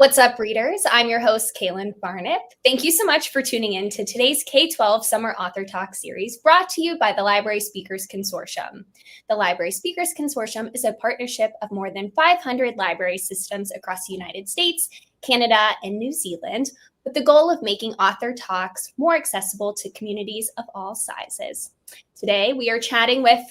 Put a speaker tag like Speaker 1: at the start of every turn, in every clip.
Speaker 1: What's up, readers? I'm your host, Kaylin Barnett. Thank you so much for tuning in to today's K-12 Summer Author Talk series brought to you by the Library Speakers Consortium. The Library Speakers Consortium is a partnership of more than 500 library systems across the United States, Canada, and New Zealand, with the goal of making author talks more accessible to communities of all sizes. Today, we are chatting with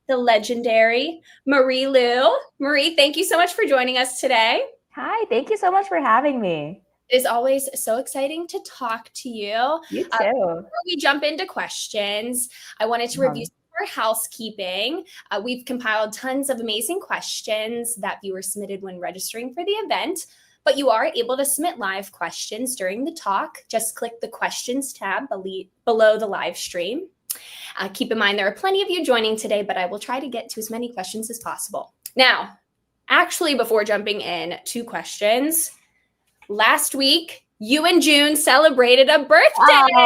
Speaker 1: the legendary Marie Lu. Marie, thank you so much for joining us today.
Speaker 2: Hi, thank you so much for having me.
Speaker 1: It is always so exciting to talk to you.
Speaker 2: You too.
Speaker 1: Before we jump into questions, I wanted to review some of our housekeeping. We've compiled tons of amazing questions that viewers submitted when registering for the event, but you are able to submit live questions during the talk. Just click the questions tab below the live stream. Keep in mind, there are plenty of you joining today, but I will try to get to as many questions as possible. Now, actually, before jumping in to questions, last week, you and June celebrated a birthday.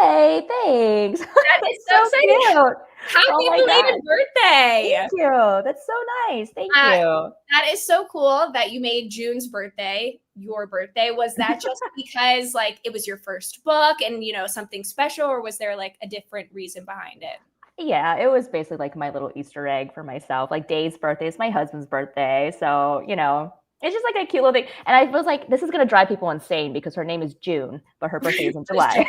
Speaker 2: Yay, thanks.
Speaker 1: That is so exciting.
Speaker 2: Cute.
Speaker 1: Happy belated birthday.
Speaker 2: Thank you. That's so nice. Thank you.
Speaker 1: That is so cool that you made June's birthday your birthday. Was that just because it was your first book and, something special, or was there a different reason behind it?
Speaker 2: Yeah, it was basically my little Easter egg for myself. Dave's birthday is my husband's birthday. So, it's just a cute little thing. And I was like, this is going to drive people insane because her name is June, but her birthday is in July.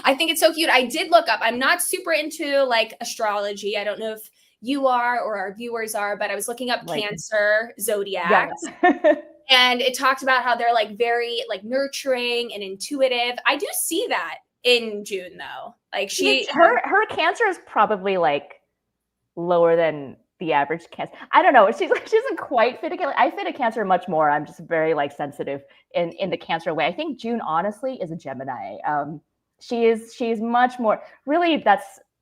Speaker 1: I think it's so cute. I did look up. I'm not super into astrology. I don't know if you are or our viewers are, but I was looking up Cancer zodiac. Yes. And it talked about how they're very nurturing and intuitive. I do see that in June though.
Speaker 2: Her Cancer is probably lower than the average Cancer. I don't know. She doesn't quite fit a Cancer. I fit a Cancer much more. I'm just very sensitive in the Cancer way. I think June honestly is a Gemini. She's much more really.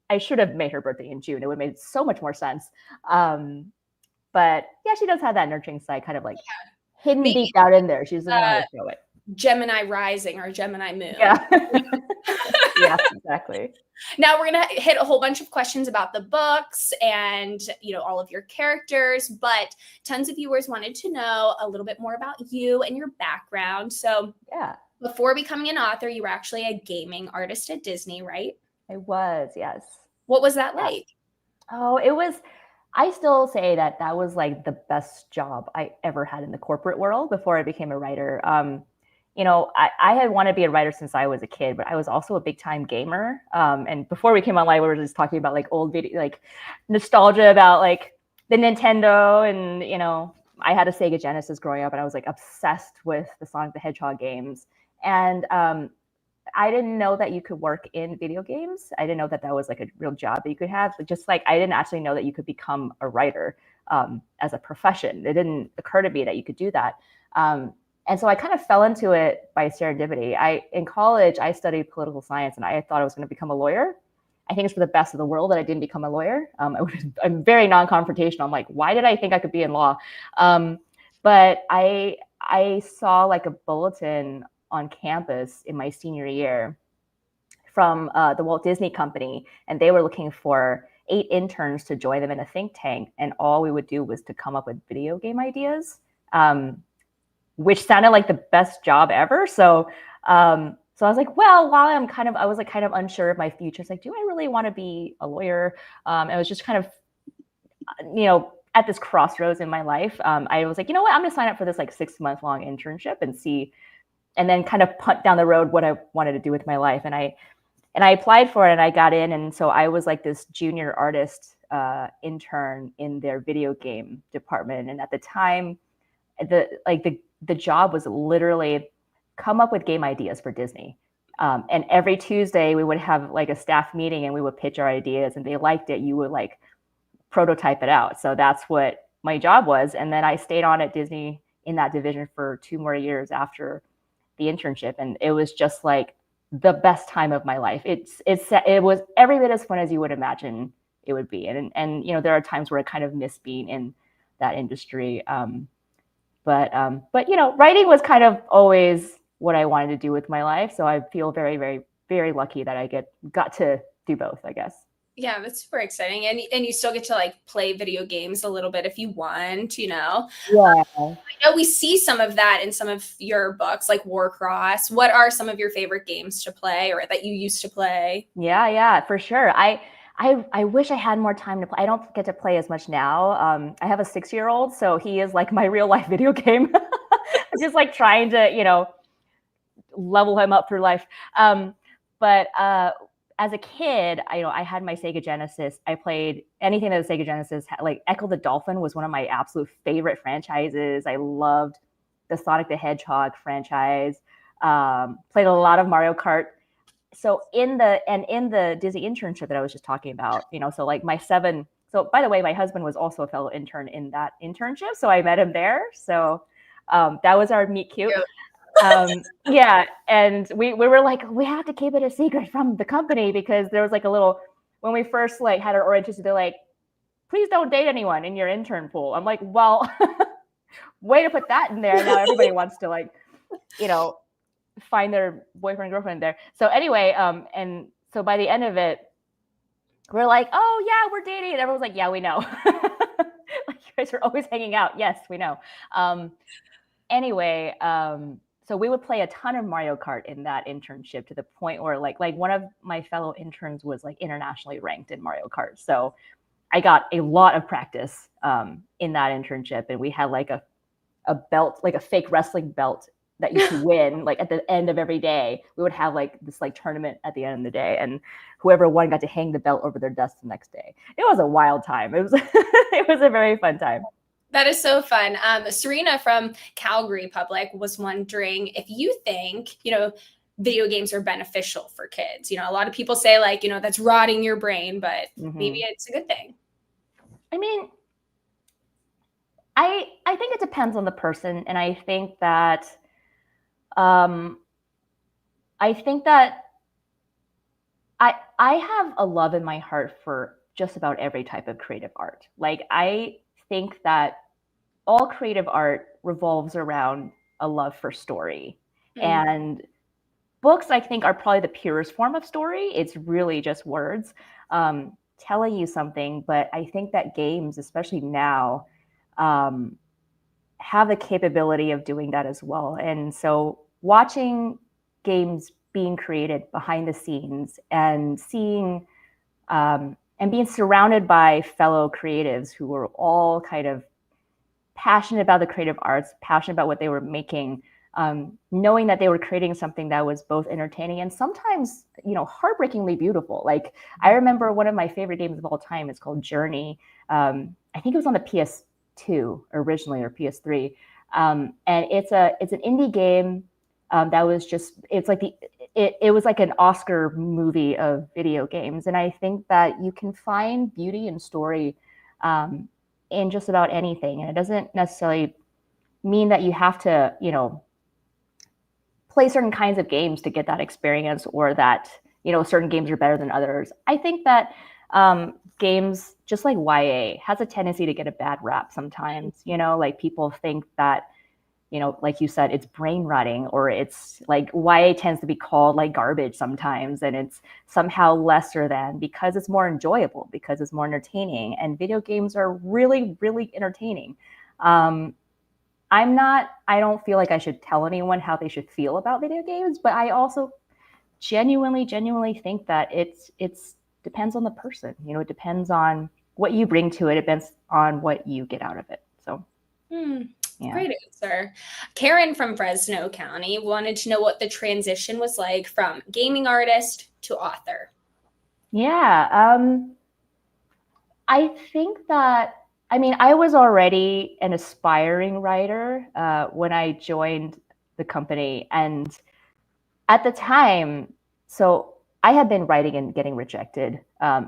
Speaker 2: I should have made her birthday in June. It would have made so much more sense. But yeah, she does have that nurturing side, kind of hidden deep down in there. She doesn't know how to show it.
Speaker 1: Gemini rising or Gemini moon.
Speaker 2: Yeah. Yeah, exactly.
Speaker 1: Now we're going to hit a whole bunch of questions about the books and, all of your characters, but tons of viewers wanted to know a little bit more about you and your background. So yeah, before becoming an author, you were actually a gaming artist at Disney, right?
Speaker 2: I was, yes.
Speaker 1: What was that like?
Speaker 2: Oh, I still say that was the best job I ever had in the corporate world before I became a writer. I had wanted to be a writer since I was a kid, but I was also a big time gamer. And before we came online, we were just talking about old video, nostalgia about the Nintendo. And, I had a Sega Genesis growing up and I was obsessed with the Sonic the Hedgehog games. And I didn't know that you could work in video games. I didn't know that was a real job that you could have. But just I didn't actually know that you could become a writer as a profession. It didn't occur to me that you could do that. And so I kind of fell into it by serendipity. In college, I studied political science and I thought I was going to become a lawyer. I think it's for the best of the world that I didn't become a lawyer. I'm very non-confrontational. I'm why did I think I could be in law? But I saw a bulletin on campus in my senior year from the Walt Disney Company, and they were looking for 8 interns to join them in a think tank. And all we would do was to come up with video game ideas. Which sounded like the best job ever. So I was well, while I was kind of unsure of my future. It's do I really want to be a lawyer? I was just kind of, at this crossroads in my life. I was you know what, I'm gonna sign up for this 6-month-long internship and then kind of punt down the road what I wanted to do with my life. And I applied for it and I got in. And so I was this junior artist intern in their video game department. And at the time, the job was literally come up with game ideas for Disney. And every Tuesday we would have a staff meeting and we would pitch our ideas, and they liked it. You would prototype it out. So that's what my job was. And then I stayed on at Disney in that division for 2 more years after the internship. And it was just the best time of my life. It was every bit as fun as you would imagine it would be. And there are times where I kind of miss being in that industry. But writing was kind of always what I wanted to do with my life. So I feel very, very, very lucky that I got to do both, I guess.
Speaker 1: Yeah, that's super exciting. And you still get to like play video games a little bit if you want, you know.
Speaker 2: Yeah.
Speaker 1: I know we see some of that in some of your books, like Warcross. What are some of your favorite games to play or that you used to play?
Speaker 2: Yeah, for sure. I wish I had more time to play. I don't get to play as much now. I have a 6-year-old, so he is like my real life video game. I'm just like trying to, level him up through life. But as a kid, I had my Sega Genesis. I played anything that the Sega Genesis had. Like Echo the Dolphin was one of my absolute favorite franchises. I loved the Sonic the Hedgehog franchise. Played a lot of Mario Kart. So in the Disney internship that I was just talking about, so like so by the way, my husband was also a fellow intern in that internship. So I met him there. So that was our meet cute. Yeah. And we were like, we have to keep it a secret from the company because there was like when we first like had our orientation, they're like, please don't date anyone in your intern pool. I'm like, well, way to put that in there. Now everybody wants to like, find their boyfriend, girlfriend there. So anyway, and so by the end of it, we're like, oh yeah, we're dating. And everyone's like, yeah, we know. Like you guys are always hanging out. Yes, we know. Anyway, so we would play a ton of Mario Kart in that internship to the point where like one of my fellow interns was like internationally ranked in Mario Kart. So I got a lot of practice in that internship, and we had like a belt, like a fake wrestling belt that you could win. Like at the end of every day, we would have like this like tournament at the end of the day, and whoever won got to hang the belt over their desk the next day. It was a wild time. It was it was a very fun time.
Speaker 1: That is so fun. Serena from Calgary Public was wondering if you think, video games are beneficial for kids. A lot of people say like, that's rotting your brain, but maybe it's a good thing.
Speaker 2: I mean, I think it depends on the person. And I think that I have a love in my heart for just about every type of creative art. Like I think that all creative art revolves around a love for story. And books, I think, are probably the purest form of story. It's really just words telling you something. But I think that games, especially now, have the capability of doing that as well. And so watching games being created behind the scenes and seeing and being surrounded by fellow creatives who were all kind of passionate about the creative arts, passionate about what they were making, knowing that they were creating something that was both entertaining and sometimes, heartbreakingly beautiful. Like I remember one of my favorite games of all time is called Journey. I think it was on the PS2 originally or PS3. And it's an indie game that was just, it was like an Oscar movie of video games. And I think that you can find beauty and story in just about anything. And it doesn't necessarily mean that you have to, play certain kinds of games to get that experience or that, certain games are better than others. I think that games, just like YA, has a tendency to get a bad rap sometimes, like people think that, like you said, it's brain rotting, or it's like YA tends to be called like garbage sometimes, and it's somehow lesser than because it's more enjoyable, because it's more entertaining. And video games are really, really entertaining. I don't feel like I should tell anyone how they should feel about video games, but I also genuinely think that it's depends on the person. It depends on what you bring to it. It depends on what you get out of it. So.
Speaker 1: Yeah. Great answer. Karen from Fresno County wanted to know what the transition was like from gaming artist to author.
Speaker 2: Yeah. I think that, I was already an aspiring writer when I joined the company. And at the time, so I had been writing and getting rejected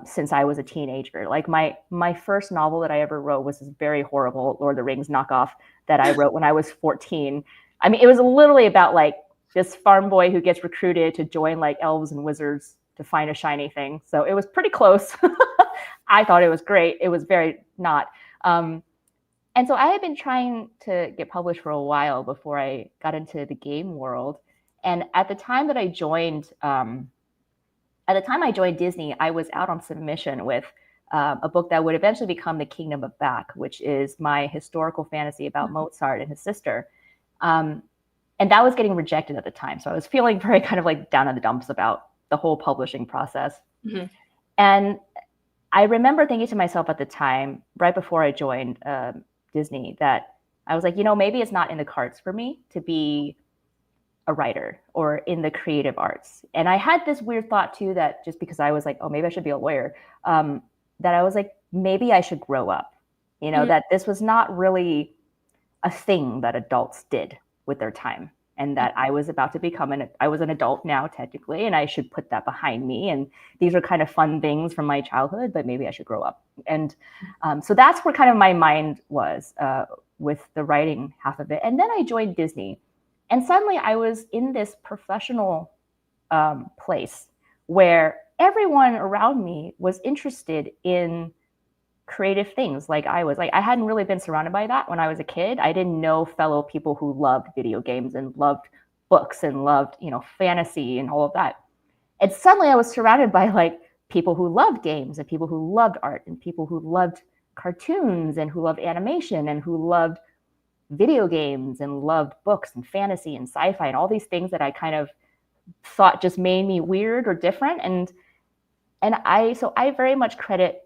Speaker 2: since I was a teenager. Like my first novel that I ever wrote was this very horrible Lord of the Rings knockoff that I wrote when I was 14. It was literally about like this farm boy who gets recruited to join like elves and wizards to find a shiny thing. So it was pretty close. I thought it was great. It was very not. And so I had been trying to get published for a while before I got into the game world. And at the time that I joined at the time I joined Disney, I was out on submission with a book that would eventually become The Kingdom of Back, which is my historical fantasy about Mozart and his sister. And that was getting rejected at the time. So I was feeling very kind of like down in the dumps about the whole publishing process. Mm-hmm. And I remember thinking to myself at the time, right before I joined Disney, that I was like, maybe it's not in the cards for me to be a writer or in the creative arts. And I had this weird thought too, that just because I was like, oh, maybe I should be a lawyer, that I was like, maybe I should grow up, that this was not really a thing that adults did with their time, and that I was about to I was an adult now technically, and I should put that behind me. And these are kind of fun things from my childhood, but maybe I should grow up. And so that's where kind of my mind was with the writing half of it. And then I joined Disney, and suddenly I was in this professional place where everyone around me was interested in creative things like I was. Like, I hadn't really been surrounded by that when I was a kid. I didn't know fellow people who loved video games and loved books and loved, fantasy and all of that. And suddenly I was surrounded by like people who loved games and people who loved art and people who loved cartoons and who loved animation and who loved video games and loved books and fantasy and sci-fi and all these things that I kind of thought just made me weird or different. And I very much credit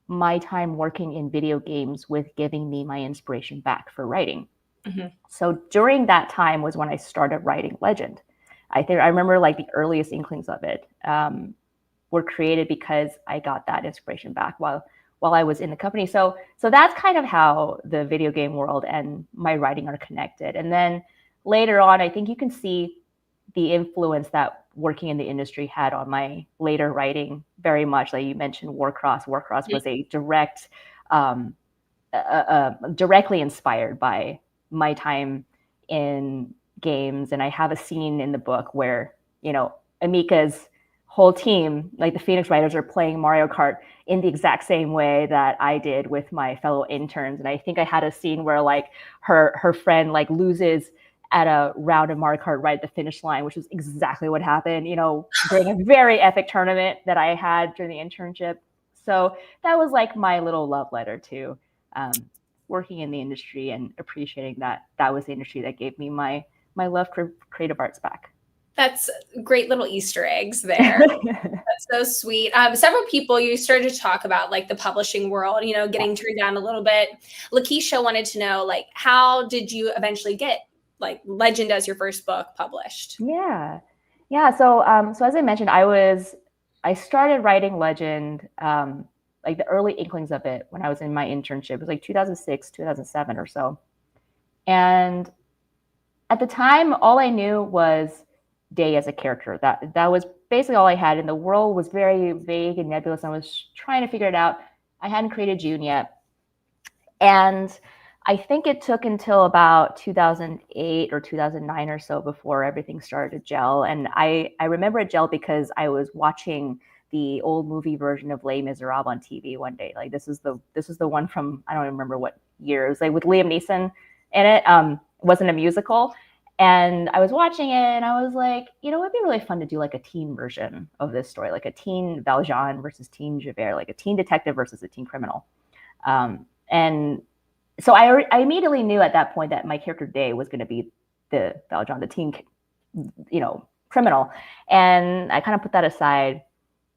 Speaker 2: my time working in video games with giving me my inspiration back for writing. Mm-hmm. So during that time was when I started writing Legend. I remember like the earliest inklings of it were created because I got that inspiration back while I was in the company. So that's kind of how the video game world and my writing are connected. And then later on, I think you can see the influence that working in the industry had on my later writing very much. Like you mentioned Warcross. Warcross was a directly inspired by my time in games. And I have a scene in the book where, Amika's whole team, like the Phoenix Writers, are playing Mario Kart in the exact same way that I did with my fellow interns. And I think I had a scene where like her friend like loses at a round of Mario Kart right at the finish line, which was exactly what happened, during a very epic tournament that I had during the internship. So that was like my little love letter to working in the industry and appreciating that was the industry that gave me my love for creative arts back.
Speaker 1: That's great little Easter eggs there. That's so sweet. Several people, you started to talk about like the publishing world, getting turned down a little bit. Lakeisha wanted to know, like, how did you eventually get like Legend as your first book published?
Speaker 2: Yeah. So as I mentioned, I started writing Legend, like the early inklings of it when I was in my internship. It was like 2006, 2007 or so. And at the time, all I knew was Day as a character. That was basically all I had. And the world was very vague and nebulous. I was trying to figure it out. I hadn't created June yet. And I think it took until about 2008 or 2009 or so before everything started to gel. And I remember it gelled because I was watching the old movie version of Les Miserables on TV one day. Like this is the one from, I don't remember what year. It was like with Liam Neeson in it. It wasn't a musical. And I was watching it and I was like, it'd be really fun to do like a teen version of this story, like a teen Valjean versus teen Javert, like a teen detective versus a teen criminal. And so I immediately knew at that point that my character Day was going to be the Valjean, the teen, criminal. And I kind of put that aside.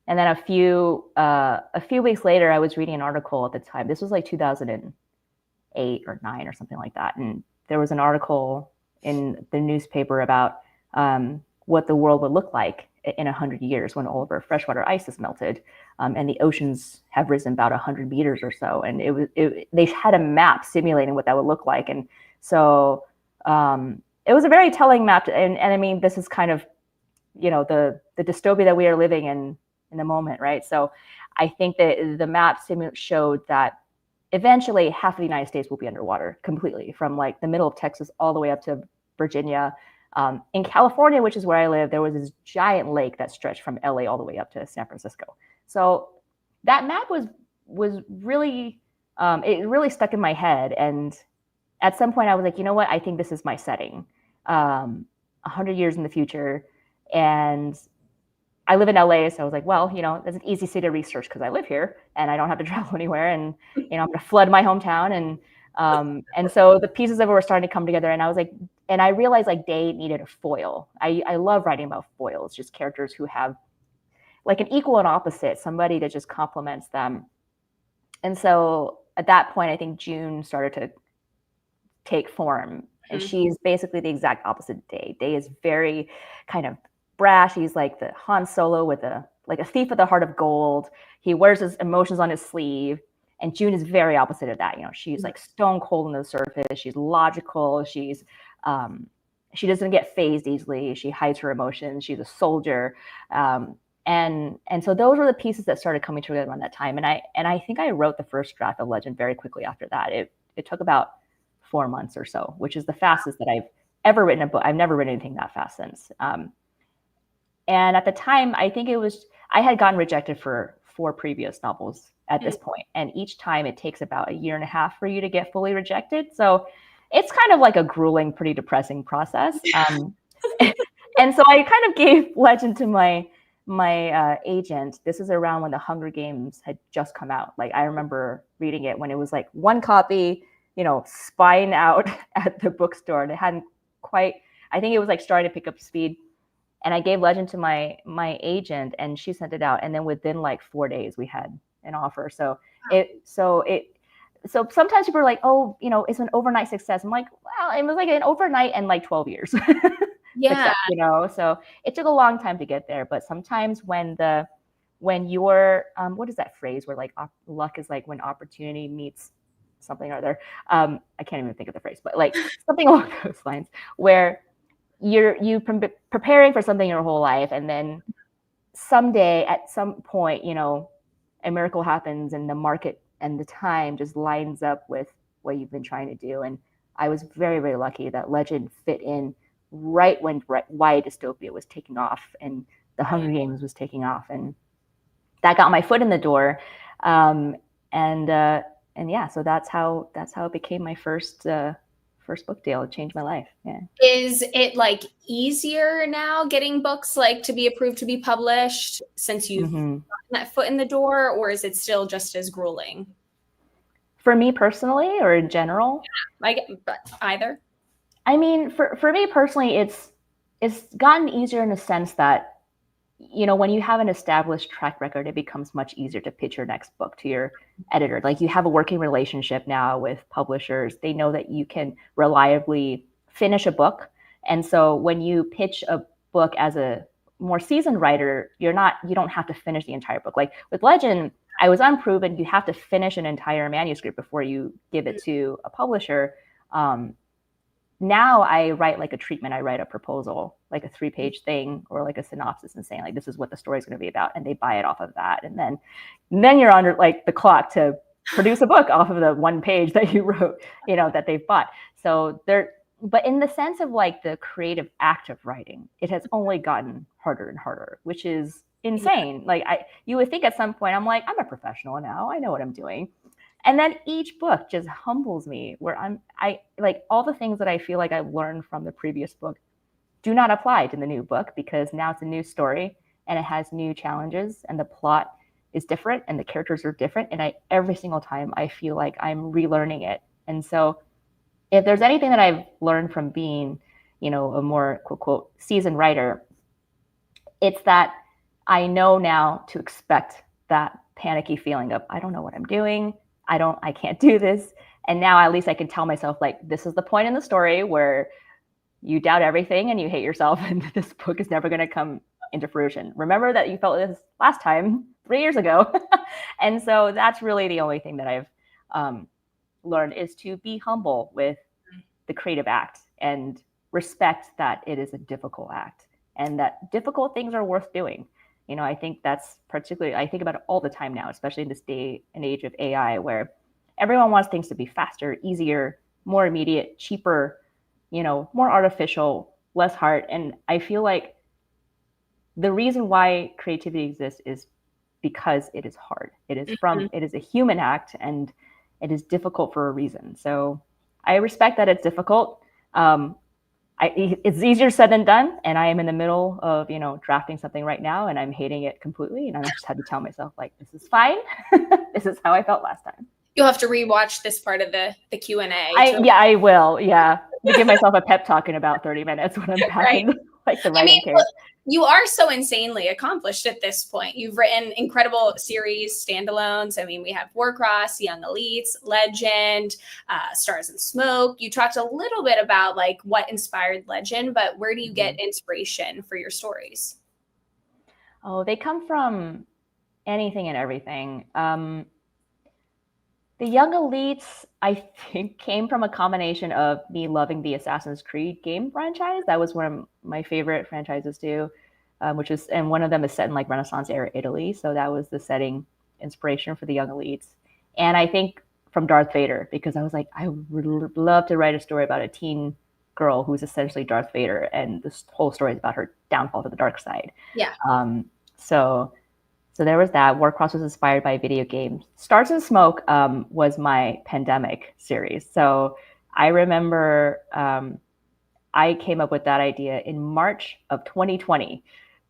Speaker 2: And then a few weeks later, I was reading an article at the time. This was like 2008 or 9 or something like that. And there was an article in the newspaper about what the world would look like in 100 years when all of our freshwater ice is melted, and the oceans have risen about 100 meters or so. And they had a map simulating what that would look like. And so it was a very telling map. And I mean, this is kind of, the dystopia that we are living in the moment, right? So I think that the map showed that eventually half of the United States will be underwater completely, from like the middle of Texas all the way up to Virginia. In California, which is where I live, there was this giant lake that stretched from LA all the way up to San Francisco. So that map was really, it really stuck in my head. And at some point I was like, you know what? I think this is my setting, 100 years in the future. And I live in LA, so I was like, well, it's an easy city to research because I live here and I don't have to travel anywhere, and I'm going to flood my hometown, and so the pieces of it were starting to come together, and I was like, and I realized like Day needed a foil. I love writing about foils, just characters who have like an equal and opposite, somebody that just complements them. And so at that point, I think June started to take form, and she's basically the exact opposite of Day. Day is very kind of brash. He's like the Han Solo with a thief with a heart of gold. He wears his emotions on his sleeve. And June is very opposite of that. She's like stone cold on the surface. She's logical. She doesn't get phased easily. She hides her emotions. She's a soldier. And so those were the pieces that started coming together around that time. And I think I wrote the first draft of Legend very quickly after that. It took about 4 months or so, which is the fastest that I've ever written a book. I've never written anything that fast since. And at the time, I think I had gotten rejected for 4 previous novels at this point. And each time it takes about 1.5 years for you to get fully rejected. So it's kind of like a grueling, pretty depressing process. And so I kind of gave Legend to my agent. This is around when the Hunger Games had just come out. Like, I remember reading it when it was like 1 copy, spying out at the bookstore, and it hadn't quite, I think it was like starting to pick up speed. And I gave Legend to my agent, and she sent it out. And then within like 4 days, we had an offer. So sometimes people are like, oh, it's an overnight success. I'm like, well, it was like an overnight and like 12 years.
Speaker 1: Yeah.
Speaker 2: Success, so it took a long time to get there. But sometimes when you're, what is that phrase where like luck is like when opportunity meets something or other. I can't even think of the phrase, but like something along those lines, where you preparing for something your whole life, and then someday at some point, a miracle happens, and the market and the time just lines up with what you've been trying to do. And I was very, very lucky that Legend fit in right when YA dystopia was taking off and the Hunger Games was taking off, and that got my foot in the door. And yeah, so that's how it became my first book deal. It changed my life. Yeah.
Speaker 1: Is it like easier now getting books like to be approved to be published since you've gotten that foot in the door, or is it still just as grueling?
Speaker 2: For me personally, or in general?
Speaker 1: But either.
Speaker 2: I mean, for me personally, it's gotten easier in the sense that, when you have an established track record, it becomes much easier to pitch your next book to your editor. Like, you have a working relationship now with publishers. They know that you can reliably finish a book. And so when you pitch a book as a more seasoned writer, you don't have to finish the entire book. Like with Legend, I was unproven. You have to finish an entire manuscript before you give it to a publisher. Now I write like a treatment. I write a proposal, like a 3-page thing, or like a synopsis, and saying like, this is what the story is going to be about. And they buy it off of that. And then you're under like the clock to produce a book off of the 1 page that you wrote, that they've bought. So but in the sense of like the creative act of writing, it has only gotten harder and harder, which is insane. Like you would think at some point, I'm like, I'm a professional now. I know what I'm doing. And then each book just humbles me, where I like all the things that I feel like I've learned from the previous book do not apply to the new book, because now it's a new story and it has new challenges, and the plot is different and the characters are different. And every single time I feel like I'm relearning it. And so if there's anything that I've learned from being, a more quote, quote, seasoned writer, it's that I know now to expect that panicky feeling of, I don't know what I'm doing. I can't do this. And now at least I can tell myself, like, this is the point in the story where you doubt everything and you hate yourself, and this book is never going to come into fruition. Remember that you felt this last time 3 years ago. And so that's really the only thing that I've learned, is to be humble with the creative act and respect that it is a difficult act, and that difficult things are worth doing. I think that's particularly, I think about it all the time now, especially in this day and age of AI, where everyone wants things to be faster, easier, more immediate, cheaper, more artificial, less heart. And I feel like the reason why creativity exists is because it is hard. It is a human act, and it is difficult for a reason. So I respect that it's difficult. it's easier said than done. And I am in the middle of, drafting something right now and I'm hating it completely. And I just had to tell myself, like, this is fine. This is how I felt last time.
Speaker 1: You'll have to rewatch this part of the Q&A.
Speaker 2: I will. Yeah. To give myself a pep talk in about 30 minutes when I'm back in like the writing case.
Speaker 1: You are so insanely accomplished at this point. You've written incredible series, standalones. I mean, we have Warcross, Young Elites, Legend, Stars and Smoke. You talked a little bit about like what inspired Legend, but where do you get inspiration for your stories?
Speaker 2: Oh, they come from anything and everything. The Young Elites, I think, came from a combination of me loving the Assassin's Creed game franchise. That was one of my favorite franchises too, and one of them is set in like Renaissance era Italy. So that was the setting inspiration for the Young Elites. And I think from Darth Vader, because I was like, I would love to write a story about a teen girl who's essentially Darth Vader. And this whole story is about her downfall to the dark side.
Speaker 1: Yeah.
Speaker 2: So there was that. Warcross was inspired by video games. Stars and Smoke was my pandemic series. So I remember I came up with that idea in March of 2020,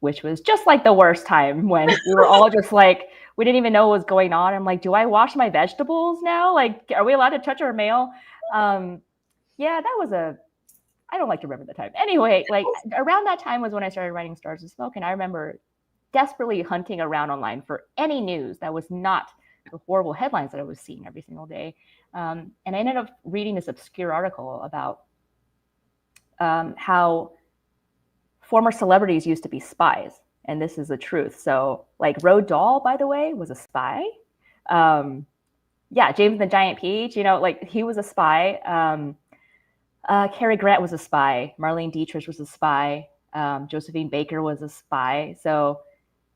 Speaker 2: which was just like the worst time when we were all just like, we didn't even know what was going on. I'm like, do I wash my vegetables now? Like, are we allowed to touch our mail? Yeah, I don't like to remember the time. Anyway, like around that time was when I started writing Stars and Smoke. And I remember desperately hunting around online for any news that was not the horrible headlines that I was seeing every single day. And I ended up reading this obscure article about how former celebrities used to be spies. And this is the truth. So like Roald Dahl, by the way, was a spy. James and the Giant Peach, like he was a spy. Cary Grant was a spy. Marlene Dietrich was a spy. Josephine Baker was a spy.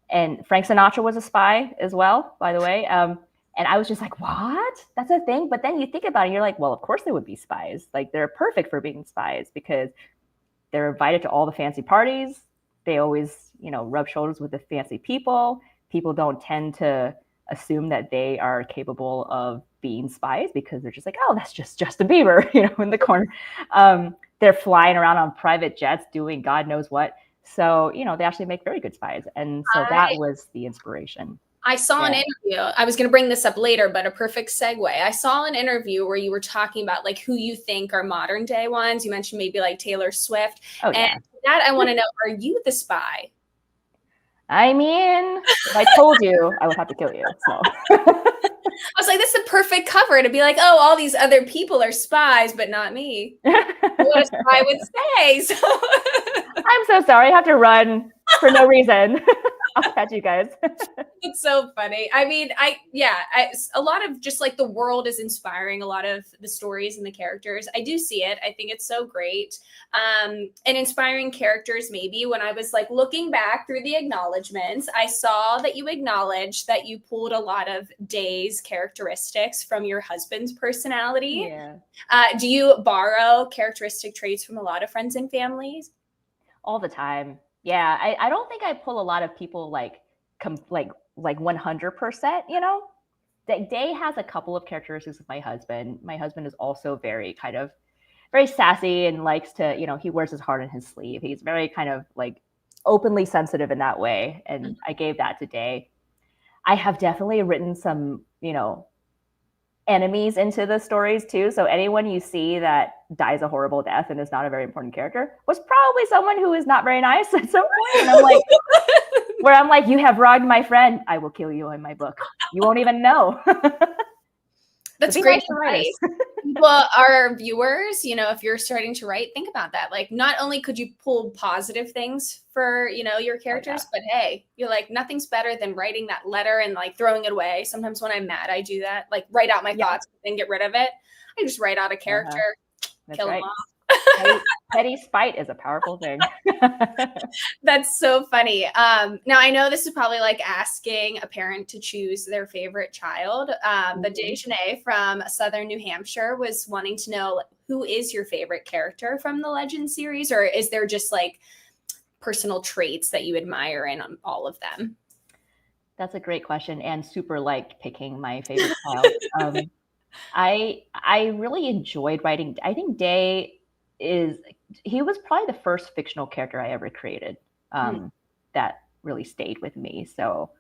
Speaker 2: And Frank Sinatra was a spy as well, by the way. And I was just like, what? That's a thing? But then you think about it, and you're like, well, of course they would be spies. Like they're perfect for being spies because they're invited to all the fancy parties. They always, rub shoulders with the fancy people. People don't tend to assume that they are capable of being spies because they're just like, oh, that's just Justin Bieber, in the corner. They're flying around on private jets doing God knows what. So, they actually make very good spies. And so that was the inspiration.
Speaker 1: I saw an interview. I was going to bring this up later, but a perfect segue. I saw an interview where you were talking about like who you think are modern day ones. You mentioned maybe like Taylor Swift.
Speaker 2: Oh, yeah.
Speaker 1: And that I want to know, are you the spy?
Speaker 2: I mean, if I told you, I would have to kill you. So
Speaker 1: I was like, that's the perfect cover to be like, oh, all these other people are spies, but not me. What a spy would say. So
Speaker 2: I'm so sorry. I have to run for no reason. I'll catch you guys.
Speaker 1: It's so funny. I mean, a lot of just like the world is inspiring a lot of the stories and the characters. I do see it. I think it's so great. And inspiring characters, maybe when I was like looking back through the acknowledgements, I saw that you acknowledged that you pulled a lot of Day's characteristics from your husband's personality.
Speaker 2: Yeah.
Speaker 1: Do you borrow characteristic traits from a lot of friends and families?
Speaker 2: All the time. Yeah, I don't think I pull a lot of people like 100%, Day has a couple of characteristics of my husband. My husband is also very sassy and likes to, he wears his heart on his sleeve. He's very kind of like openly sensitive in that way. And I gave that to Day. I have definitely written some, enemies into the stories too. So anyone you see that dies a horrible death and is not a very important character was probably someone who is not very nice at some point. And I'm like, you have wronged my friend. I will kill you in my book. You won't even know.
Speaker 1: That's great advice. Well, our viewers, if you're starting to write, think about that. Like, not only could you pull positive things for, your characters, but hey, you're like, nothing's better than writing that letter and like throwing it away. Sometimes when I'm mad, I do that, like write out my thoughts and get rid of it. I just write out a character, kill them off.
Speaker 2: Petty spite is a powerful thing.
Speaker 1: That's so funny. Now I know this is probably like asking a parent to choose their favorite child. But Dejanay from Southern New Hampshire was wanting to know, who is your favorite character from the Legend series, or is there just like personal traits that you admire in all of them?
Speaker 2: That's a great question, and super like picking my favorite child. I really enjoyed writing. I think Day he was probably the first fictional character I ever created that really stayed with me. So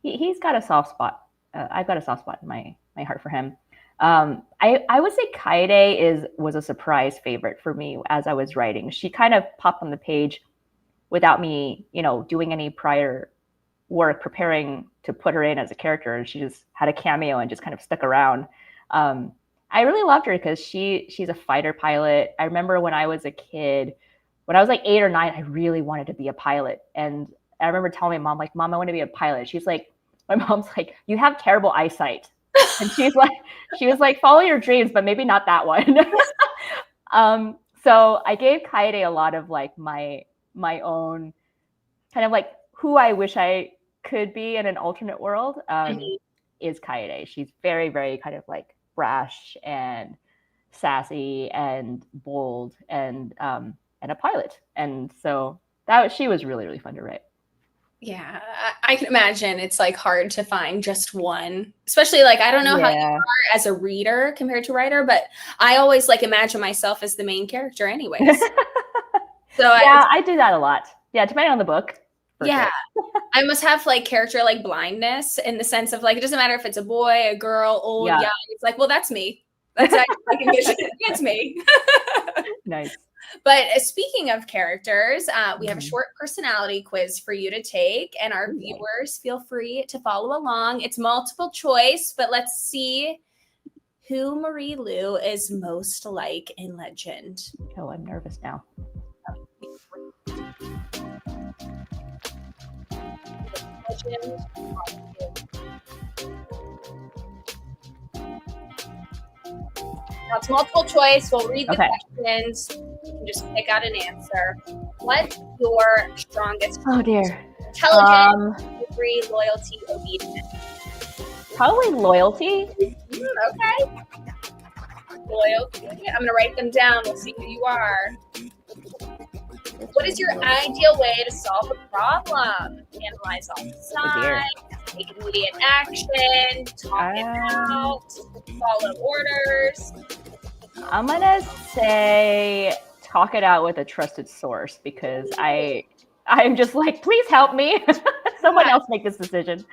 Speaker 2: he's got a soft spot. I've got a soft spot in my heart for him. I would say Kaede was a surprise favorite for me as I was writing. She kind of popped on the page without me, doing any prior work preparing to put her in as a character, and she just had a cameo and just kind of stuck around. I really loved her because she's a fighter pilot. I remember when I was a kid, when I was like 8 or 9, I really wanted to be a pilot. And I remember telling my mom, like, Mom, I want to be a pilot. My mom's like, you have terrible eyesight. And she was like, follow your dreams, but maybe not that one. So I gave Kaede a lot of like my own kind of like who I wish I could be in an alternate world is Kaede. She's very, very kind of like brash and sassy and bold and a pilot. And so she was really, really fun to write.
Speaker 1: Yeah, I can imagine it's like hard to find just one, especially like, I don't know how you are as a reader compared to a writer, but I always like imagine myself as the main character anyways. So
Speaker 2: yeah, I do that a lot. Yeah, depending on the book.
Speaker 1: Yeah, I must have like character like blindness in the sense of like, it doesn't matter if it's a boy, a girl, old, young. It's like, well, that's me. That's like envision. It's me.
Speaker 2: Nice.
Speaker 1: But speaking of characters, we have a short personality quiz for you to take, and our viewers feel free to follow along. It's multiple choice, but let's see who Marie Lu is most like in legend.
Speaker 2: Oh, I'm nervous now.
Speaker 1: Legend. Now it's multiple choice. We'll read the questions. You can just pick out an answer. What's your strongest?
Speaker 2: Oh dear.
Speaker 1: Intelligence, bravery, loyalty, obedience.
Speaker 2: Probably loyalty.
Speaker 1: Okay. Loyalty. I'm gonna write them down. We'll see who you are. What is your ideal way to solve a problem? Analyze all the sides, take immediate action, talk it out, follow orders.
Speaker 2: I'm gonna say talk it out with a trusted source because I'm just like, please help me. Someone else make this decision.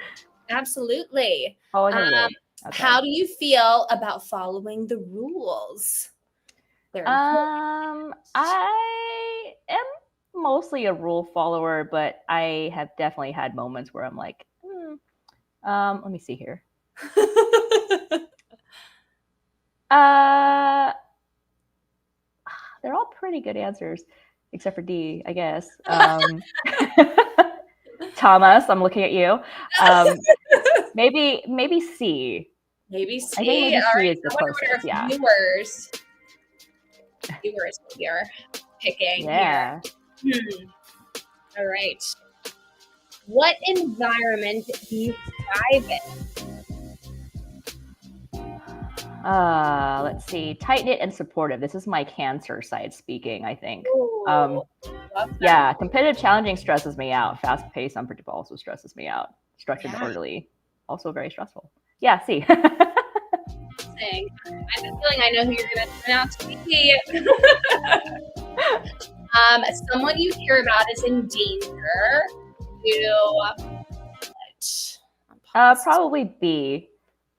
Speaker 1: Absolutely.
Speaker 2: Okay.
Speaker 1: How do you feel about following the rules?
Speaker 2: I am mostly a rule follower, but I have definitely had moments where I'm like, let me see here. They're all pretty good answers, except for D, I guess. Thomas, I'm looking at you. Maybe C.
Speaker 1: Maybe C.
Speaker 2: I think maybe C is the closest. Yeah.
Speaker 1: Viewers here picking.
Speaker 2: Yeah.
Speaker 1: Here. All right. What environment do you thrive in?
Speaker 2: Let's see. Tight-knit and supportive. This is my Cancer side speaking, I think.
Speaker 1: Ooh,
Speaker 2: yeah, competitive challenging stresses me out. Fast-paced, unpredictable also stresses me out. Structured and orderly, also very stressful. Yeah, see.
Speaker 1: I have a feeling I know who you're going to turn out to be. Someone you care about is in danger.
Speaker 2: Probably B.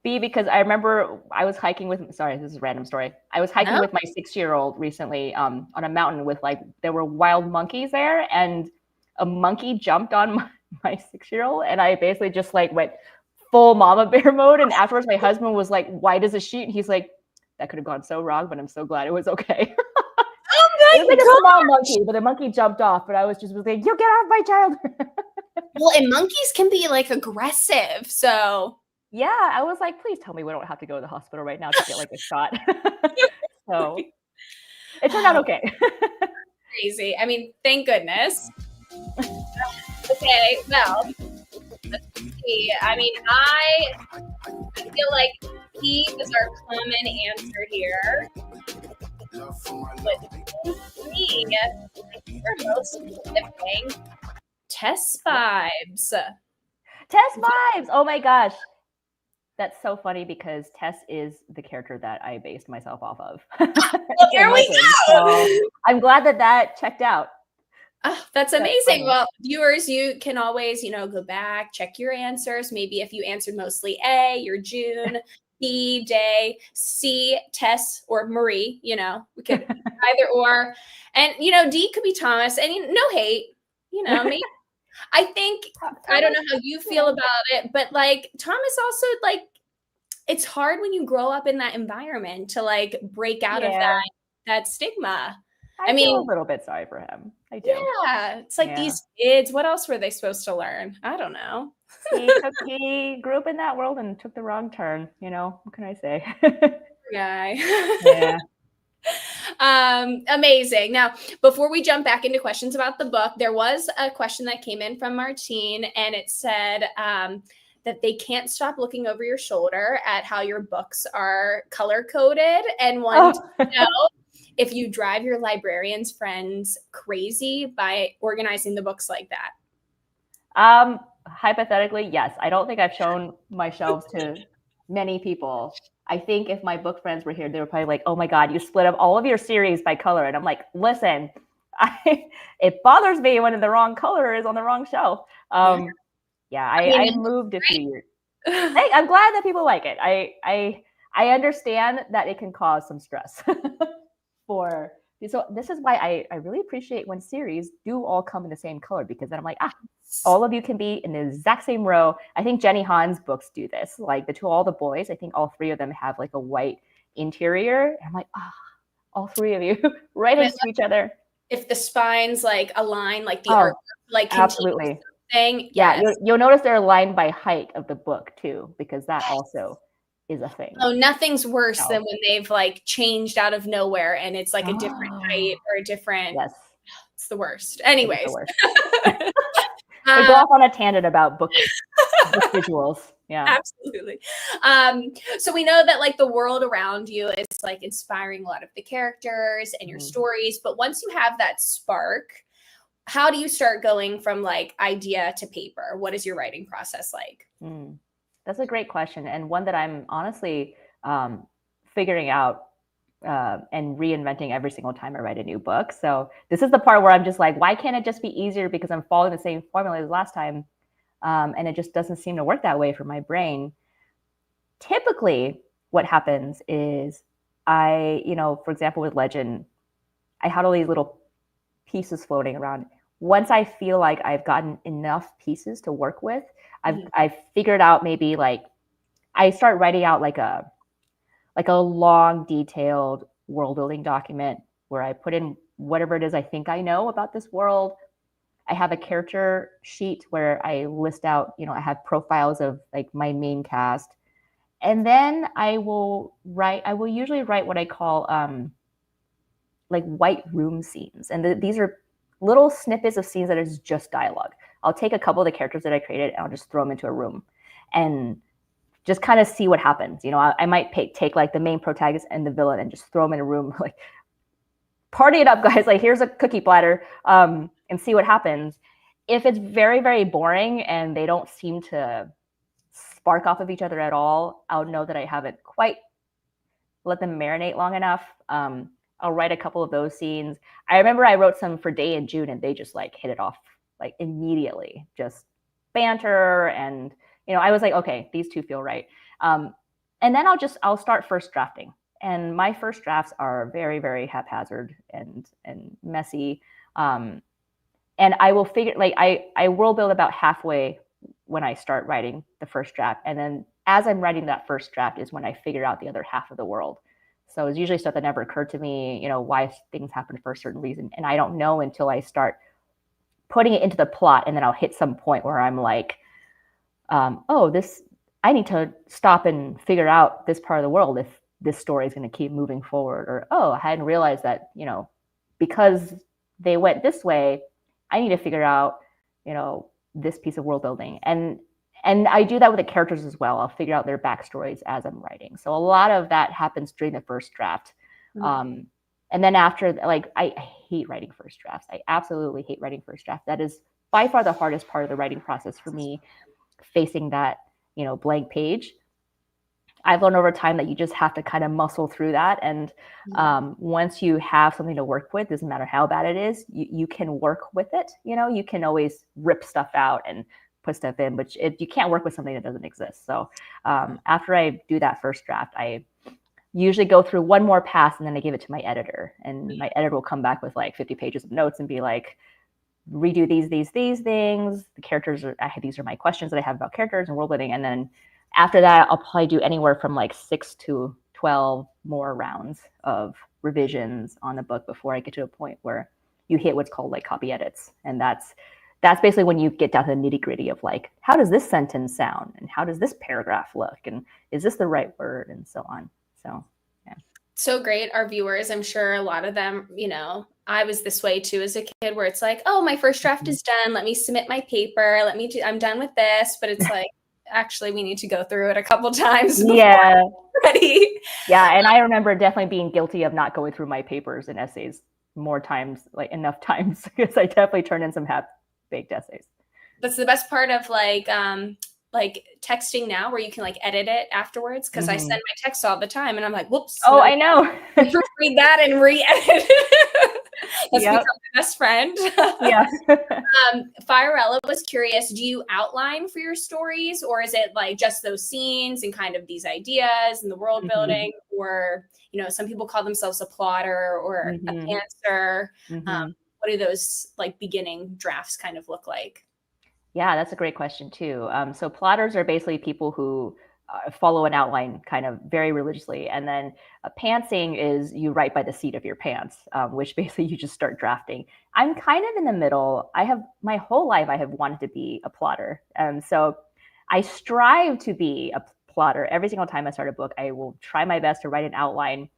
Speaker 2: B because I remember I was hiking with, sorry, this is a random story. I was hiking with my 6-year-old recently on a mountain with there were wild monkeys there, and a monkey jumped on my 6-year-old, and I basically just went full mama bear mode. And afterwards my husband was like, white as a sheet, and he's like, that could have gone so wrong, but I'm so glad it was okay. It was like a small monkey, but the monkey jumped off, but I was like, you get off my child.
Speaker 1: Well, and monkeys can be aggressive, so
Speaker 2: yeah, I was like, please tell me we don't have to go to the hospital right now to get a shot. So it turned out okay.
Speaker 1: Crazy. I mean, thank goodness. Okay, well, let's see. I mean, I feel like he is our common answer here. But me, we're most different. Test vibes.
Speaker 2: Test vibes. Oh my gosh. That's so funny because Tess is the character that I based myself off of.
Speaker 1: Well, there we go.
Speaker 2: So I'm glad that checked out.
Speaker 1: Oh, that's amazing. Well, viewers, you can always, go back, check your answers. Maybe if you answered mostly A, you're June, B, Day, C, Tess, or Marie, we could either or. And, D could be Thomas. And no hate, maybe. I think, Thomas, I don't know how you feel about it, but like Thomas also, like, it's hard when you grow up in that environment to like break out of that stigma.
Speaker 2: I feel a little bit sorry for him. I do.
Speaker 1: Yeah. It's like these kids, what else were they supposed to learn? I don't know.
Speaker 2: He grew up in that world and took the wrong turn. What can I say?
Speaker 1: Guy.
Speaker 2: Yeah.
Speaker 1: Amazing. Now, before we jump back into questions about the book, there was a question that came in from Martine, and it said that they can't stop looking over your shoulder at how your books are color coded and want to know if you drive your librarian's friends crazy by organizing the books like that.
Speaker 2: Hypothetically, yes. I don't think I've shown my shelves to many people. I think if my book friends were here, they were probably like, oh my God, you split up all of your series by color. And I'm like, listen, it bothers me when the wrong color is on the wrong shelf. I moved a few years. Hey, I'm glad that people like it. I understand that it can cause some stress so this is why I really appreciate when series do all come in the same color, because then I'm like, all of you can be in the exact same row. I think Jenny Han's books do this. Like all the boys, I think all three of them have like a white interior. And I'm like, all three of you right next to each other.
Speaker 1: If the spines like align, like the earth, like
Speaker 2: absolutely
Speaker 1: thing.
Speaker 2: Yeah, you'll notice they're aligned by height of the book too, because that also is a thing.
Speaker 1: Oh, nothing's worse than when they've like changed out of nowhere and it's like a different height or a different.
Speaker 2: Yes,
Speaker 1: it's the worst. Anyways,
Speaker 2: the worst. We go off on a tangent about book visuals. Yeah,
Speaker 1: absolutely. So we know that like the world around you is like inspiring a lot of the characters and your stories, but once you have that spark, how do you start going from like idea to paper? What is your writing process like?
Speaker 2: That's a great question, and one that I'm honestly figuring out and reinventing every single time I write a new book. So this is the part where I'm just like, why can't it just be easier, because I'm following the same formula as last time, and it just doesn't seem to work that way for my brain. Typically, what happens is for example, with Legend, I had all these little pieces floating around. Once I feel like I've gotten enough pieces to work with, I've figured out maybe like I start writing out like a long, detailed world building document where I put in whatever it is I think I know about this world. I have a character sheet where I list out, I have profiles of like my main cast. And then I will usually write what I call like white room scenes. And these are little snippets of scenes that is just dialogue. I'll take a couple of the characters that I created and I'll just throw them into a room and just kind of see what happens. I might take like the main protagonist and the villain and just throw them in a room, like party it up, guys. Like here's a cookie platter, and see what happens. If it's very, very boring and they don't seem to spark off of each other at all, I'll know that I haven't quite let them marinate long enough. I'll write a couple of those scenes. I remember I wrote some for Day and June and they just like hit it off like immediately, just banter. And, I was like, okay, these two feel right. And then I'll start first drafting. And my first drafts are very, very haphazard and messy. And I will figure, like I will build about halfway when I start writing the first draft. And then as I'm writing that first draft is when I figure out the other half of the world. So it's usually stuff that never occurred to me, why things happen for a certain reason. And I don't know until I start putting it into the plot. And then I'll hit some point where I'm like, I need to stop and figure out this part of the world if this story is going to keep moving forward. Or, I hadn't realized that, because they went this way, I need to figure out, this piece of world building. And I do that with the characters as well. I'll figure out their backstories as I'm writing. So a lot of that happens during the first draft. And then after, like, I hate writing first drafts. I absolutely hate writing first draft. That is by far the hardest part of the writing process for me, facing that, blank page. I've learned over time that you just have to kind of muscle through that. And once you have something to work with, doesn't matter how bad it is, you can work with it. You can always rip stuff out and put stuff in, but you can't work with something that doesn't exist. So after I do that first draft, I usually go through one more pass and then I give it to my editor. And my editor will come back with like 50 pages of notes and be like, redo these things. The characters these are my questions that I have about characters and world building. And then after that, I'll probably do anywhere from like 6 to 12 more rounds of revisions on the book before I get to a point where you hit what's called like copy edits. And that's basically when you get down to the nitty gritty of like, how does this sentence sound? And how does this paragraph look? And is this the right word? And so on. So, yeah.
Speaker 1: So great. Our viewers, I'm sure a lot of them, I was this way too as a kid where it's like, oh, my first draft is done. Let me submit my paper. I'm done with this. But it's like, actually, we need to go through it a couple times before I'm ready.
Speaker 2: Yeah. And I remember definitely being guilty of not going through my papers and essays more times, like enough times, because I definitely turned in some half-baked essays.
Speaker 1: That's the best part of like texting now, where you can like edit it afterwards. Cause I send my texts all the time and I'm like, whoops.
Speaker 2: Oh, I know.
Speaker 1: Read that and re-edit it. Let's become my best friend.
Speaker 2: Yeah.
Speaker 1: Firella was curious, do you outline for your stories, or is it like just those scenes and kind of these ideas and the world building, or, some people call themselves a plotter or a pantser. What do those like beginning drafts kind of look like?
Speaker 2: Yeah, that's a great question too. So plotters are basically people who follow an outline kind of very religiously. And then pantsing is you write by the seat of your pants, which basically you just start drafting. I'm kind of in the middle. My whole life, I have wanted to be a plotter. So I strive to be a plotter. Every single time I start a book, I will try my best to write an outline.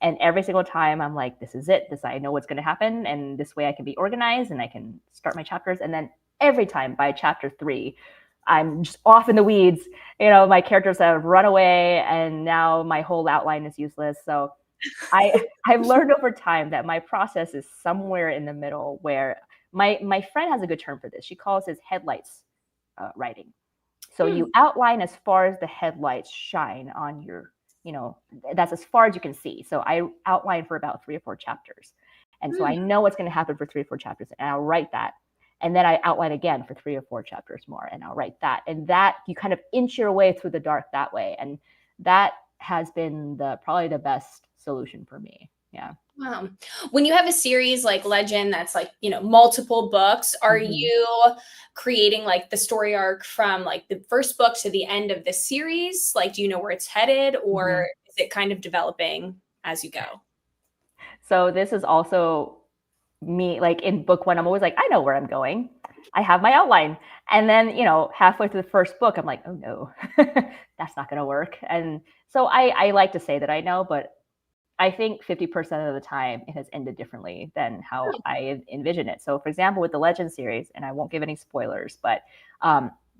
Speaker 2: And every single time I'm like, this is it. I know what's going to happen. And this way I can be organized and I can start my chapters. And then every time by chapter 3, I'm just off in the weeds. My characters have run away and now my whole outline is useless. So I've learned over time that my process is somewhere in the middle, where my friend has a good term for this. She calls this headlights writing. So you outline as far as the headlights shine on your, that's as far as you can see. So I outline for about 3 or 4 chapters. And so I know what's going to happen for 3 or 4 chapters, and I'll write that. And then I outline again for 3 or 4 chapters more, and I'll write that. And that you kind of inch your way through the dark that way. And that has been probably the best solution for me. Yeah.
Speaker 1: Wow. When you have a series like Legend that's like, multiple books, are you creating like the story arc from like the first book to the end of the series? Like, do you know where it's headed, or is it kind of developing as you go?
Speaker 2: So this is also me, like in book 1, I'm always like, I know where I'm going. I have my outline. And then, halfway through the first book, I'm like, oh no, that's not going to work. And so I like to say that I know, but I think 50% of the time it has ended differently than how I envision it. So for example, with the Legend series, and I won't give any spoilers, but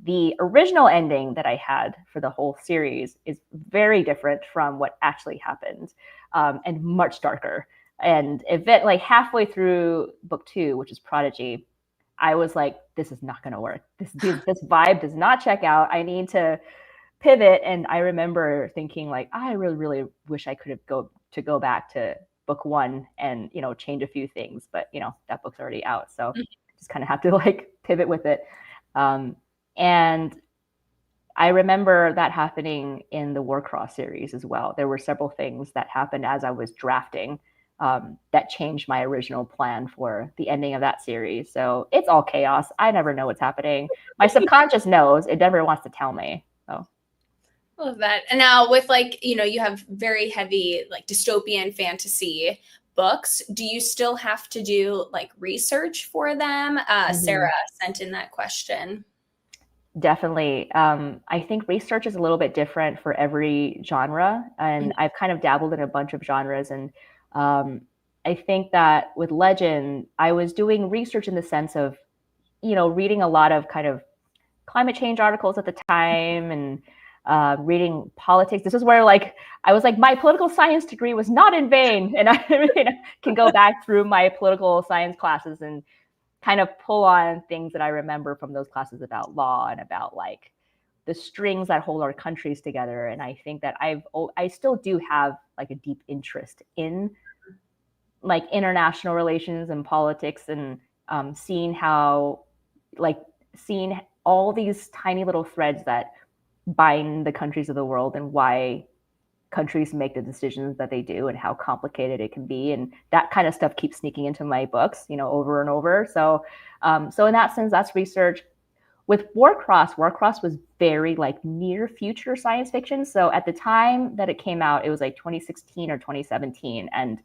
Speaker 2: the original ending that I had for the whole series is very different from what actually happened, and much darker. And like halfway through book 2, which is Prodigy, I was like, this is not going to work. This vibe does not check out. I need to pivot. And I remember thinking like, I really, really wish I could have go back to book 1 and, change a few things, but that book's already out. So just kind of have to like pivot with it. And I remember that happening in the Warcross series as well. There were several things that happened as I was drafting that changed my original plan for the ending of that series. So it's all chaos. I never know what's happening. My subconscious knows. It never wants to tell me. So.
Speaker 1: Love that. And now with like, you have very heavy like dystopian fantasy books. Do you still have to do like research for them? Sarah sent in that question.
Speaker 2: Definitely. I think research is a little bit different for every genre. And I've kind of dabbled in a bunch of genres. And I think that with Legend, I was doing research in the sense of, reading a lot of kind of climate change articles at the time and reading politics. This is where I was like, my political science degree was not in vain. And I can go back through my political science classes and kind of pull on things that I remember from those classes about law and about like the strings that hold our countries together. And I think that I still do have like a deep interest in like international relations and politics, and seeing how, like, seeing all these tiny little threads that bind the countries of the world, and why countries make the decisions that they do, and how complicated it can be. And that kind of stuff keeps sneaking into my books, you know, over and over. So in that sense, that's research. With Warcross was very like near future science fiction. So at the time that it came out, it was like 2016 or 2017. And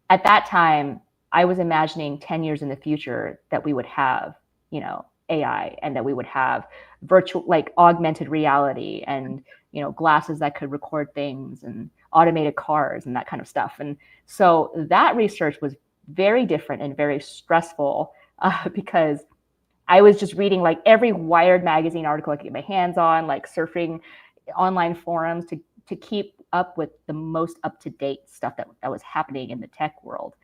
Speaker 2: at that time, I was imagining 10 years in the future that we would have, you know, AI, and that we would have virtual, like augmented reality, and, you know, glasses that could record things, and automated cars and that kind of stuff. And so that research was very different and very stressful, because I was just reading like every Wired magazine article I could get my hands on, like surfing online forums to keep up with the most up-to-date stuff that was happening in the tech world,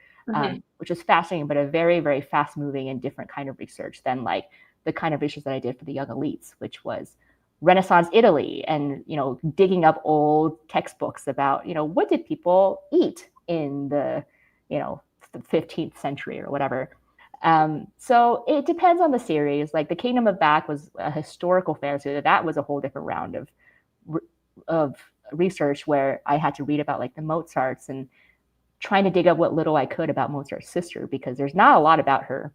Speaker 2: which is fascinating, but a very, very fast-moving and different kind of research than like the kind of research that I did for the young elites, which was Renaissance Italy, and, you know, digging up old textbooks about, you know, what did people eat in the, you know, the 15th century or whatever. So it depends on the series. Like The Kingdom of Back was a historical fantasy. That was a whole different round of research, where I had to read about like the Mozarts, and trying to dig up what little I could about Mozart's sister, because there's not a lot about her.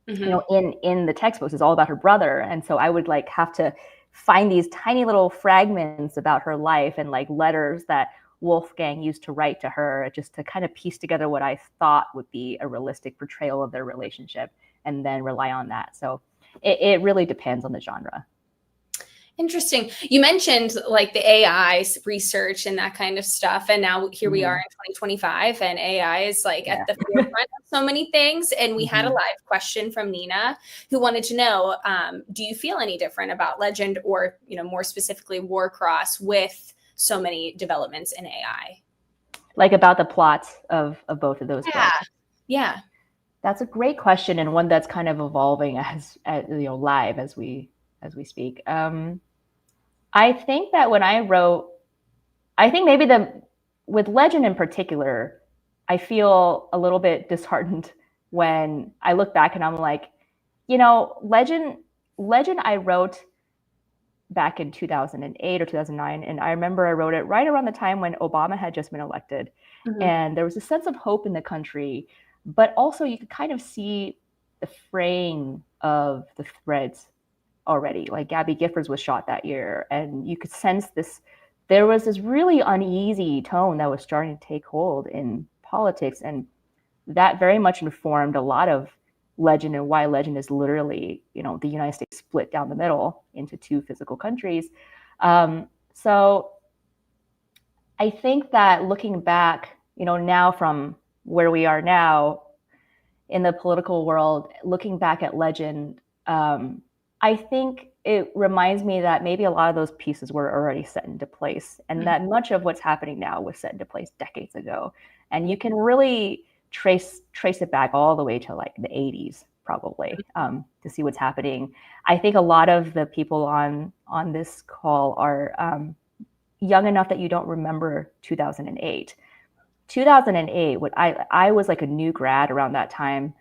Speaker 2: You know, in the textbooks, it's all about her brother. And so I would like have to find these tiny little fragments about her life, and like letters that Wolfgang used to write to her, just to kind of piece together what I thought would be a realistic portrayal of their relationship, and then rely on that. So it really depends on the genre.
Speaker 1: Interesting. You mentioned like the AI research and that kind of stuff. And now here we are in 2025, and AI is like at the forefront of so many things. And we had a live question from Nina, who wanted to know, do you feel any different about Legend, or, you know, more specifically Warcross, with so many developments in AI?
Speaker 2: Like about the plots of both of those books?
Speaker 1: Yeah.
Speaker 2: That's a great question, and one that's kind of evolving as you know, live as we speak. I think that when I wrote, I think maybe with Legend in particular, I feel a little bit disheartened when I look back and I'm like, you know, Legend I wrote back in 2008 or 2009. And I remember I wrote it right around the time when Obama had just been elected. And there was a sense of hope in the country, but also you could kind of see the fraying of the threads already. Like Gabby Giffords was shot that year, and you could sense there was this really uneasy tone that was starting to take hold in politics, and that very much informed a lot of Legend, and why Legend is literally, you know, the United States split down the middle into two physical countries. So I think that looking back, you know, now from where we are now in the political world, looking back at Legend, I think it reminds me that maybe a lot of those pieces were already set into place, and that much of what's happening now was set into place decades ago. And you can really trace it back all the way to like the 80s, probably, to see what's happening. I think a lot of the people on this call are young enough that you don't remember 2008. 2008, I was like a new grad around that time,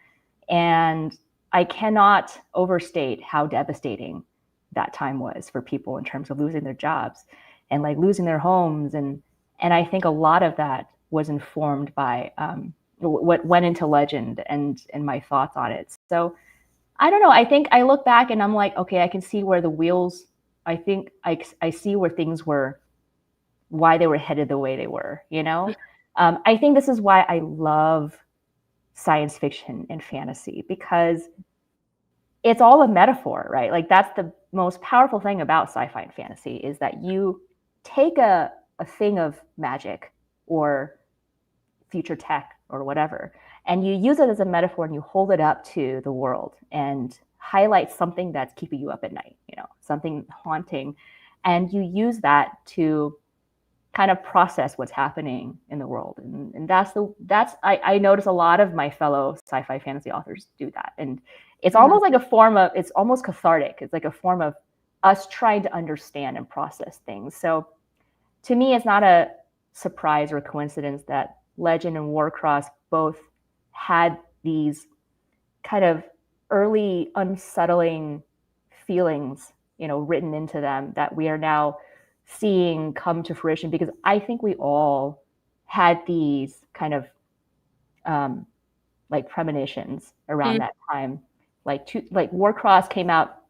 Speaker 2: and I cannot overstate how devastating that time was for people in terms of losing their jobs and like losing their homes. And I think a lot of that was informed by what went into Legend and my thoughts on it. So I don't know. I think I look back and I'm like, okay, I can see where the wheels, I think I see where things were, why they were headed the way they were, you know? I think this is why I love science fiction and fantasy, because it's all a metaphor, right? Like that's the most powerful thing about sci-fi and fantasy, is that you take a thing of magic or future tech or whatever, and you use it as a metaphor, and you hold it up to the world and highlight something that's keeping you up at night, you know, something haunting, and you use that to kind of process what's happening in the world. And I notice a lot of my fellow sci-fi fantasy authors do that. And it's almost like a form of, it's almost cathartic. It's like a form of us trying to understand and process things. So to me, it's not a surprise or coincidence that Legend and Warcross both had these kind of early unsettling feelings, written into them that we are now seeing come to fruition, because I think we all had these kind of like premonitions around that time. Like Warcross came out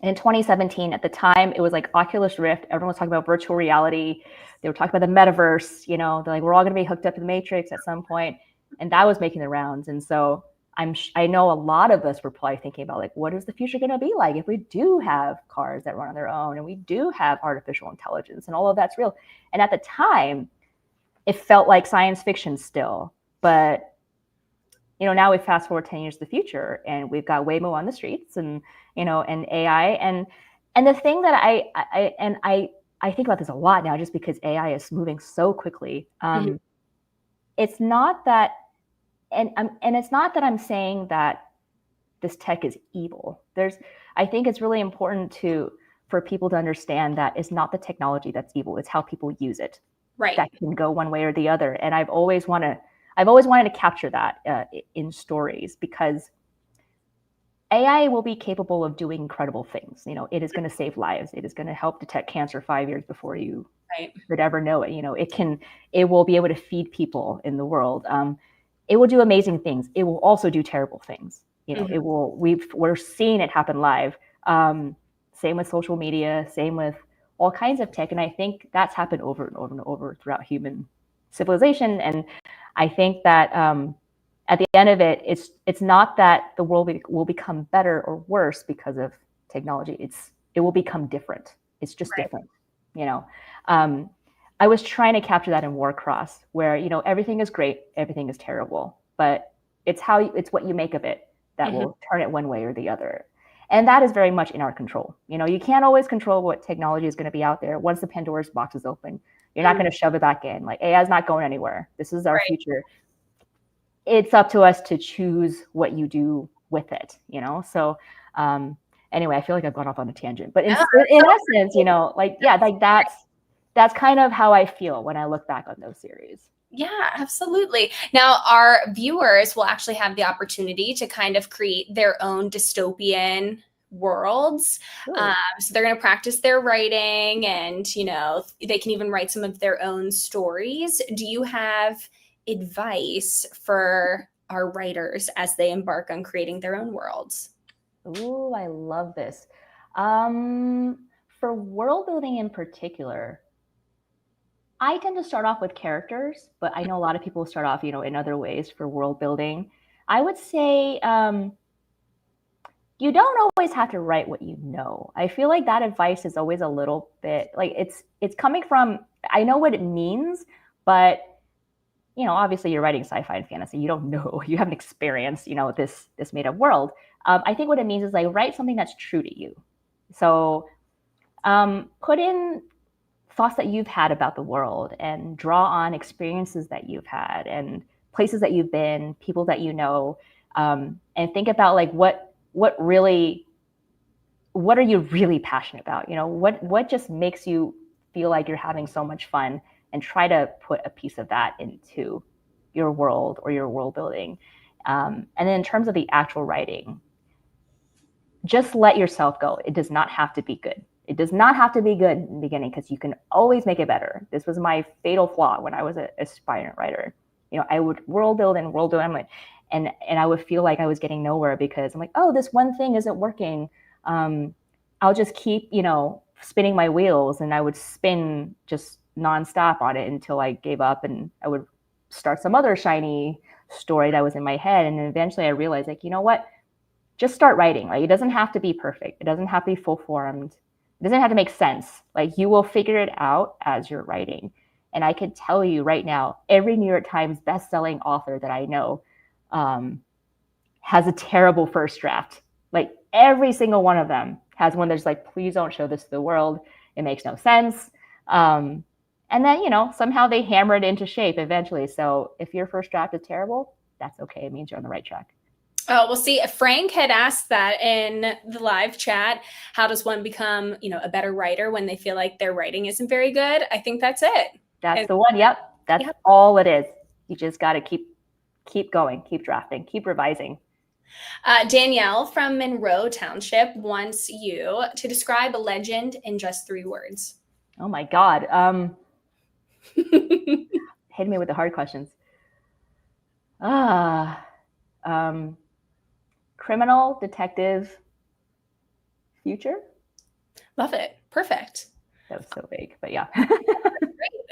Speaker 2: in 2017. At the time, it was like Oculus Rift. Everyone was talking about virtual reality. They were talking about the metaverse. They're like, we're all going to be hooked up to the Matrix at some point, and that was making the rounds. And so I know a lot of us were probably thinking about, like, what is the future going to be like if we do have cars that run on their own and we do have artificial intelligence and all of that's real. And at the time, it felt like science fiction still, but now we fast forward 10 years to the future and we've got Waymo on the streets and and AI and the thing that I think about this a lot now, just because AI is moving so quickly. It's not that, and it's not that I'm saying that this tech is evil. I think it's really important for people to understand that it's not the technology that's evil; it's how people use it.
Speaker 1: Right.
Speaker 2: That can go one way or the other. And I've always wanted to capture that in stories, because AI will be capable of doing incredible things. It is going to save lives. It is going to help detect cancer 5 years before you could ever know it. It will be able to feed people in the world. It will do amazing things. It will also do terrible things. It will. We're seeing it happen live. Same with social media. Same with all kinds of tech. And I think that's happened over and over and over throughout human civilization. And I think that at the end of it, it's not that the world will become better or worse because of technology. It will become different. It's just different. I was trying to capture that in Warcross, where everything is great, everything is terrible, but it's what you make of it that will turn it one way or the other. And that is very much in our control. You can't always control what technology is going to be out there. Once the Pandora's box is open, you're not going to shove it back in. Like, AI is not going anywhere. This is our future. It's up to us to choose what you do with it. So anyway, I feel like I've gone off on a tangent, but in essence, that's kind of how I feel when I look back on those series.
Speaker 1: Yeah, absolutely. Now, our viewers will actually have the opportunity to kind of create their own dystopian worlds. So they're going to practice their writing, and, they can even write some of their own stories. Do you have advice for our writers as they embark on creating their own worlds?
Speaker 2: Ooh, I love this. For world building in particular, I tend to start off with characters, but I know a lot of people start off, in other ways for world building. I would say you don't always have to write what you know. I feel like that advice is always a little bit like it's coming from, I know what it means, but obviously you're writing sci-fi and fantasy. You don't know, you haven't experienced, this made up world. I think what it means is, like, write something that's true to you. So put in thoughts that you've had about the world and draw on experiences that you've had and places that you've been, people that and think about, like, what are you really passionate about? What just makes you feel like you're having so much fun, and try to put a piece of that into your world or your world building. And then in terms of the actual writing, just let yourself go. It does not have to be good. It does not have to be good in the beginning, because you can always make it better. This was my fatal flaw when I was an aspirant writer. I would world build, and I would feel like I was getting nowhere, because I'm like, oh, this one thing isn't working. I'll just keep, spinning my wheels, and I would spin just nonstop on it until I gave up, and I would start some other shiny story that was in my head. And then eventually I realized, like, you know what? Just start writing. Like, it doesn't have to be perfect. It doesn't have to be full formed. It doesn't have to make sense. Like, you will figure it out as you're writing. And I can tell you right now, every New York Times bestselling author that I know has a terrible first draft. Like, every single one of them has one that's like, please don't show this to the world. It makes no sense. And then, somehow they hammer it into shape eventually. So if your first draft is terrible, that's okay. It means you're on the right track.
Speaker 1: Oh, well, see, Frank had asked that in the live chat. How does one become, a better writer when they feel like their writing isn't very good? I think that's it.
Speaker 2: That's the one. Yep. That's all it is. You just got to keep going, keep drafting, keep revising.
Speaker 1: Danielle from Monroe Township wants you to describe a legend in just 3 words.
Speaker 2: Oh my God. Hit me with the hard questions. Criminal, detective, future.
Speaker 1: Love it. Perfect.
Speaker 2: That was so vague, but yeah.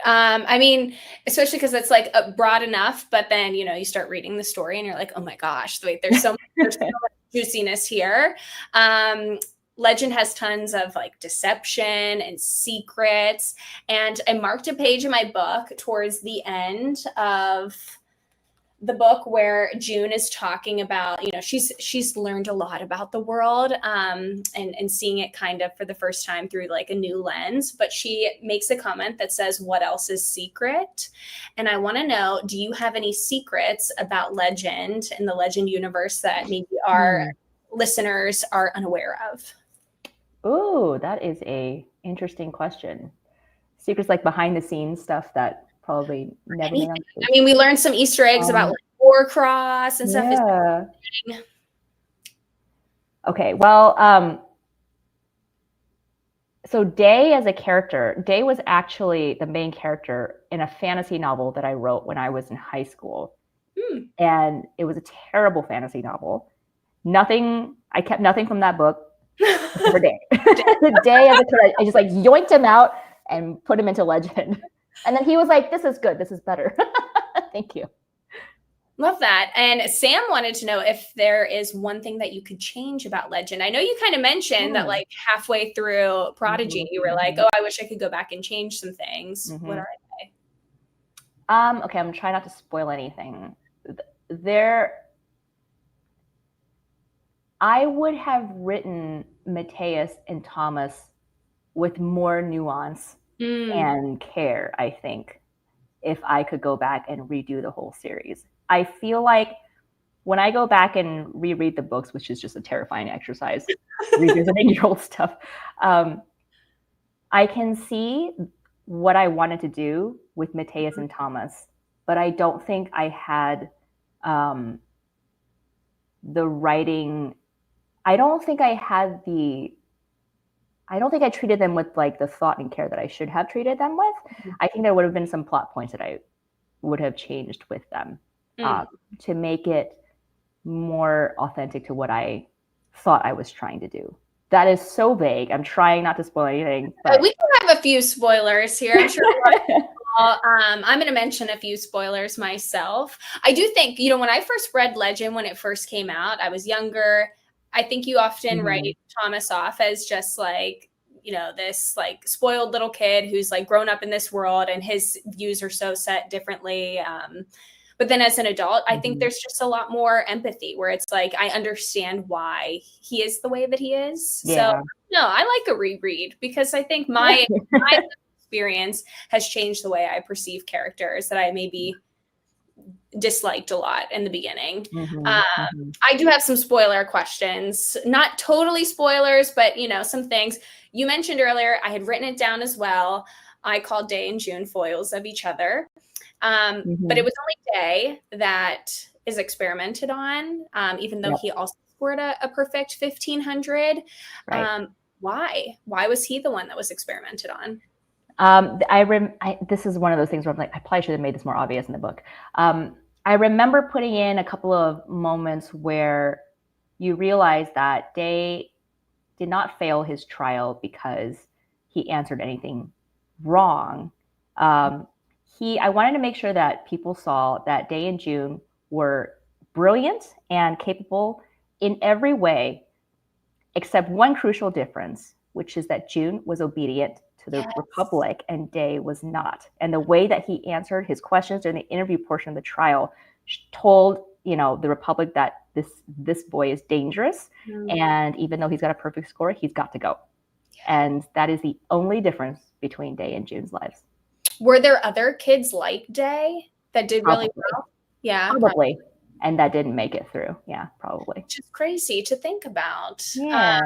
Speaker 1: I mean, especially because it's like broad enough, but then, you start reading the story and you're like, oh my gosh, wait, there's so much juiciness here. Legend has tons of like deception and secrets. And I marked a page in my book towards the end of the book where June is talking about, she's learned a lot about the world, and seeing it kind of for the first time through like a new lens. But she makes a comment that says, what else is secret? And I want to know, do you have any secrets about Legend in the Legend universe that maybe our listeners are unaware of?
Speaker 2: Oh, that is a interesting question. Secrets like behind the scenes stuff that probably never made on
Speaker 1: I mean, we learned some Easter eggs about like Warcross and stuff.
Speaker 2: Yeah. Okay, well, so Day as a character, Day was actually the main character in a fantasy novel that I wrote when I was in high school. And it was a terrible fantasy novel. I kept nothing from that book for Day. Day as a kid, I just like yoinked him out and put him into Legend. And then he was like, this is good. This is better. Thank you.
Speaker 1: Love that. And Sam wanted to know if there is one thing that you could change about Legend. I know you kind of mentioned that like halfway through Prodigy, you were like, oh, I wish I could go back and change some things. What are they?
Speaker 2: Okay, I'm trying not to spoil anything. I would have written Matthias and Thomas with more nuance and care, I think, if I could go back and redo the whole series. I feel like when I go back and reread the books, which is just a terrifying exercise, revisiting your old stuff, I can see what I wanted to do with Matthias and Thomas, but I don't think I had the writing. I don't think I treated them with like the thought and care that I should have treated them with. I think there would have been some plot points that I would have changed with them to make it more authentic to what I thought I was trying to do. That is so vague. I'm trying not to spoil anything. But
Speaker 1: we can have a few spoilers here. I'm sure. I'm going to mention a few spoilers myself. I do think, when I first read Legend, when it first came out, I was younger. I think you often write Thomas off as just like, this like spoiled little kid who's like grown up in this world and his views are so set differently. But then as an adult, I think there's just a lot more empathy where it's like, I understand why he is the way that he is. Yeah. So no, I like a reread because I think my experience has changed the way I perceive characters that I maybe disliked a lot in the beginning. I do have some spoiler questions, not totally spoilers, but some things you mentioned earlier. I had written it down as well. I called Day and June foils of each other. But it was only Day that is experimented on, even though he also scored a perfect 1500. Right. Why was he the one that was experimented on?
Speaker 2: This is one of those things where I'm like, I probably should have made this more obvious in the book. I remember putting in a couple of moments where you realize that Day did not fail his trial because he answered anything wrong. I wanted to make sure that people saw that Day and June were brilliant and capable in every way, except one crucial difference, which is that June was obedient to the Republic and Day was not. And the way that he answered his questions during the interview portion of the trial told, the Republic that this boy is dangerous. And even though he's got a perfect score, he's got to go. And that is the only difference between Day and June's lives. Were
Speaker 1: there other kids like Day that did really well? Yeah.
Speaker 2: Probably. and that didn't make it through. Yeah, probably.
Speaker 1: Which is crazy to think about.
Speaker 2: Yeah.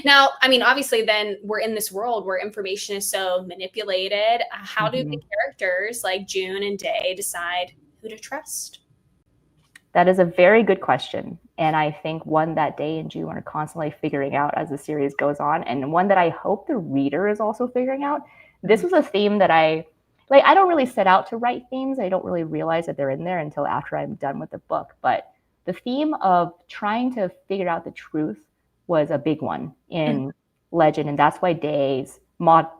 Speaker 1: Now, I mean, obviously, then we're in this world where information is so manipulated. How do the characters like June and Day decide who to trust?
Speaker 2: That is a very good question. And I think one that Day and June are constantly figuring out as the series goes on, and one that I hope the reader is also figuring out. This was a theme that I don't really set out to write themes. I don't really realize that they're in there until after I'm done with the book. But the theme of trying to figure out the truth was a big one in Legend. And that's why Day's motto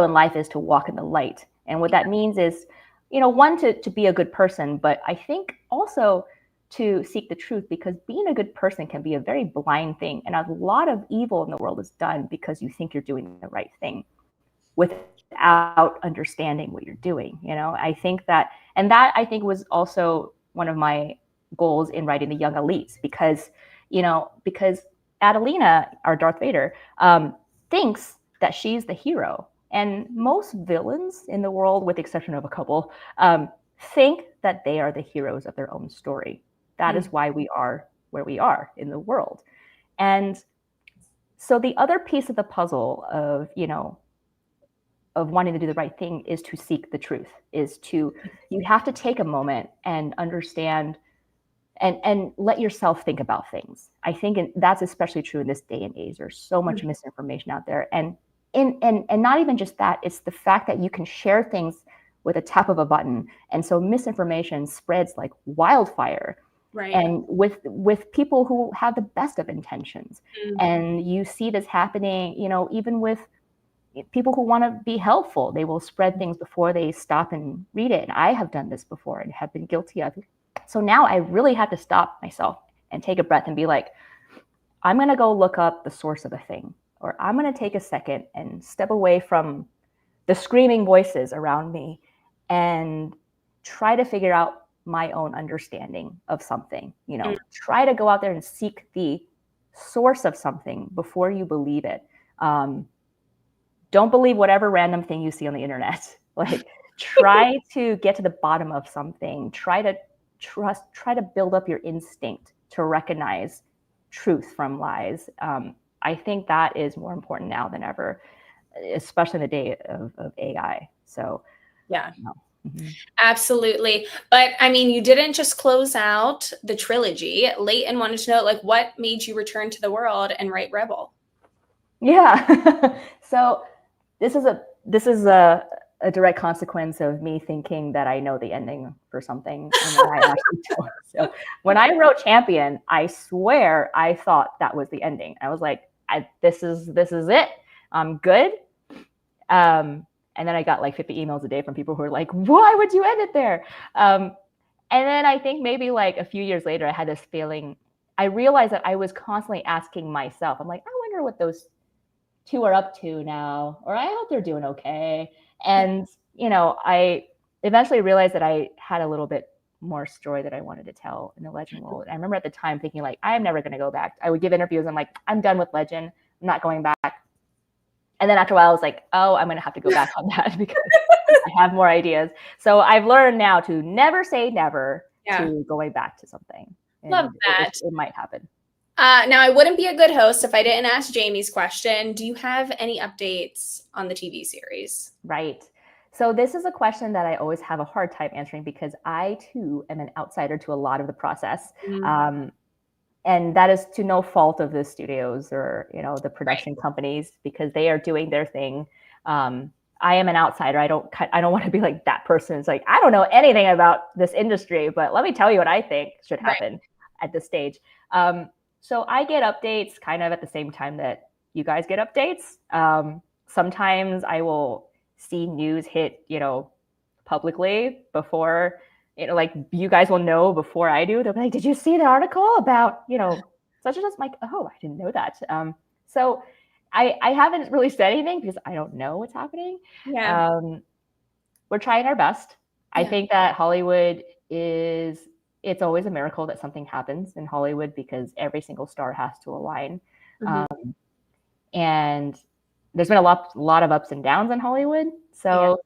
Speaker 2: in life is to walk in the light. And what that means is, one, to be a good person, but I think also to seek the truth, because being a good person can be a very blind thing. And a lot of evil in the world is done because you think you're doing the right thing without understanding what you're doing. I think that I think was also one of my goals in writing the young elites, because Adelina, our Darth Vader, thinks that she's the hero. And most villains in the world, with the exception of a couple, think that they are the heroes of their own story. That is why we are where we are in the world. And so the other piece of the puzzle of wanting to do the right thing is to seek the truth, you have to take a moment and understand and let yourself think about things. I think that's especially true in this day and age. There's so much misinformation out there. And not even just that, it's the fact that you can share things with a tap of a button. And so misinformation spreads like wildfire.
Speaker 1: Right.
Speaker 2: And with people who have the best of intentions. And you see this happening, even with people who want to be helpful. They will spread things before they stop and read it. And I have done this before and have been guilty of it. So now I really have to stop myself and take a breath and be like, I'm going to go look up the source of a thing, or I'm going to take a second and step away from the screaming voices around me and try to figure out my own understanding of something. Try to go out there and seek the source of something before you believe it. Don't believe whatever random thing you see on the internet. Try to get to the bottom of something. Try to build up your instinct to recognize truth from lies. I think that is more important now than ever, especially in the day of AI. So,
Speaker 1: yeah, absolutely. But I mean, you didn't just close out the trilogy. Leighton wanted to know, what made you return to the world and write Rebel?
Speaker 2: Yeah. So this is a direct consequence of me thinking that I know the ending for something, and then I actually don't. So when I wrote Champion, I swear I thought that was the ending. I was like, this is it. I'm good. And then I got 50 emails a day from people who were like, why would you end it there? And then I think maybe a few years later, I had this feeling. I realized that I was constantly asking myself, I'm like, I wonder what those two are up to now, or I hope they're doing okay. And, I eventually realized that I had a little bit more story that I wanted to tell in the Legend world. And I remember at the time thinking I'm never going to go back. I would give interviews. I'm like, I'm done with Legend. I'm not going back. And then after a while, I was like, oh, I'm going to have to go back on that because I have more ideas. So I've learned now to never say never to going back to something. And
Speaker 1: love that.
Speaker 2: It might happen.
Speaker 1: Now, I wouldn't be a good host if I didn't ask Jamie's question. Do you have any updates on the TV series?
Speaker 2: Right. So this is a question that I always have a hard time answering because I, too, am an outsider to a lot of the process. And that is to no fault of the studios or, the production companies, because they are doing their thing. I am an outsider. I don't want to be like that person. It's like, I don't know anything about this industry, but let me tell you what I think should happen at this stage. So I get updates kind of at the same time that you guys get updates. Sometimes I will see news hit, publicly before, you guys will know before I do. They'll be like, did you see the article about, such and such? I'm like, oh, I didn't know that. So I haven't really said anything because I don't know what's happening.
Speaker 1: Yeah.
Speaker 2: We're trying our best. I think that Hollywood it's always a miracle that something happens in Hollywood because every single star has to align. And there's been a lot of ups and downs in Hollywood. So,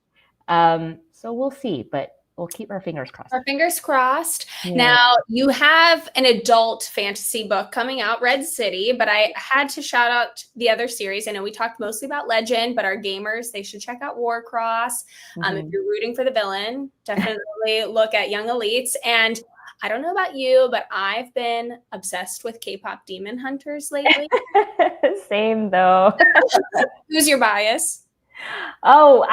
Speaker 2: so we'll see. But we'll keep our fingers crossed.
Speaker 1: Our fingers crossed.
Speaker 2: Yeah.
Speaker 1: Now, you have an adult fantasy book coming out, Red City, but I had to shout out the other series. I know we talked mostly about Legend, but our gamers, they should check out Warcross. If you're rooting for the villain, definitely look at Young Elites. And I don't know about you, but I've been obsessed with K-pop Demon Hunters lately.
Speaker 2: Same though.
Speaker 1: Who's your bias?
Speaker 2: Oh,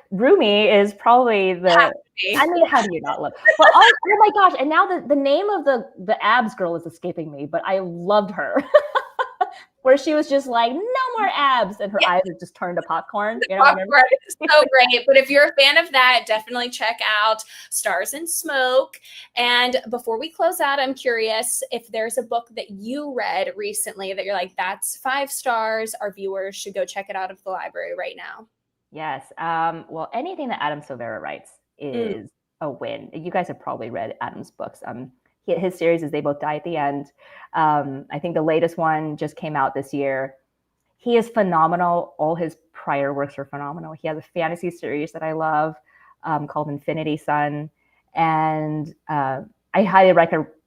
Speaker 2: Rumi is probably the. I mean, how do you not love? Well, oh my gosh! And now the name of the abs girl is escaping me, but I loved her. Where she was just like, no more abs, and her eyes are just turned to popcorn. You know,
Speaker 1: popcorn is so great. But if you're a fan of that, definitely check out Stars and Smoke. And before we close out, I'm curious if there's a book that you read recently that you're like, that's 5 stars. Our viewers should go check it out of the library right now.
Speaker 2: Yes. Well, anything that Adam Silvera writes is a win. You guys have probably read Adam's books. His series is They Both Die at the End. I think the latest one just came out this year. He is phenomenal. All his prior works are phenomenal. He has a fantasy series that I love called Infinity Sun. And I highly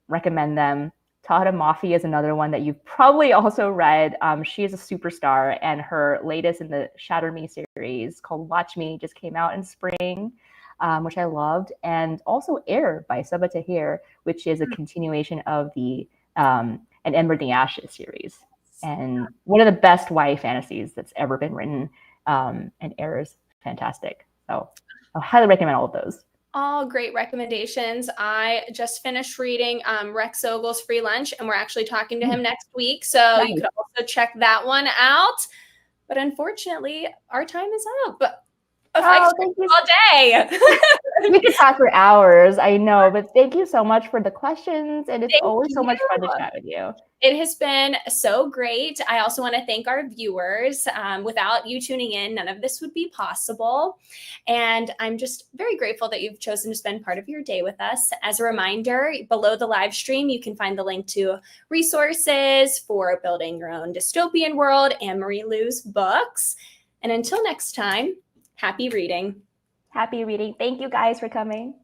Speaker 2: recommend them. Tahada Mafi is another one that you've probably also read. She is a superstar, and her latest in the Shatter Me series called Watch Me just came out in spring. Which I loved, and also Air by Sabaa Tahir, which is a continuation of the An Ember in the Ashes series, and one of the best YA fantasies that's ever been written. And Air is fantastic, so I highly recommend all of those.
Speaker 1: All great recommendations. I just finished reading Rex Ogle's Free Lunch, and we're actually talking to him next week, so you could also check that one out. But unfortunately, our time is up.
Speaker 2: Thank you.
Speaker 1: All day.
Speaker 2: We could talk for hours, I know, but thank you so much for the questions, and it's always so much fun to chat with you.
Speaker 1: It has been so great. I also want to thank our viewers. Without you tuning in, none of this would be possible. And I'm just very grateful that you've chosen to spend part of your day with us. As a reminder, below the live stream, you can find the link to resources for building your own dystopian world and Marie Lu's books. And until next time, happy reading.
Speaker 2: Happy reading. Thank you guys for coming.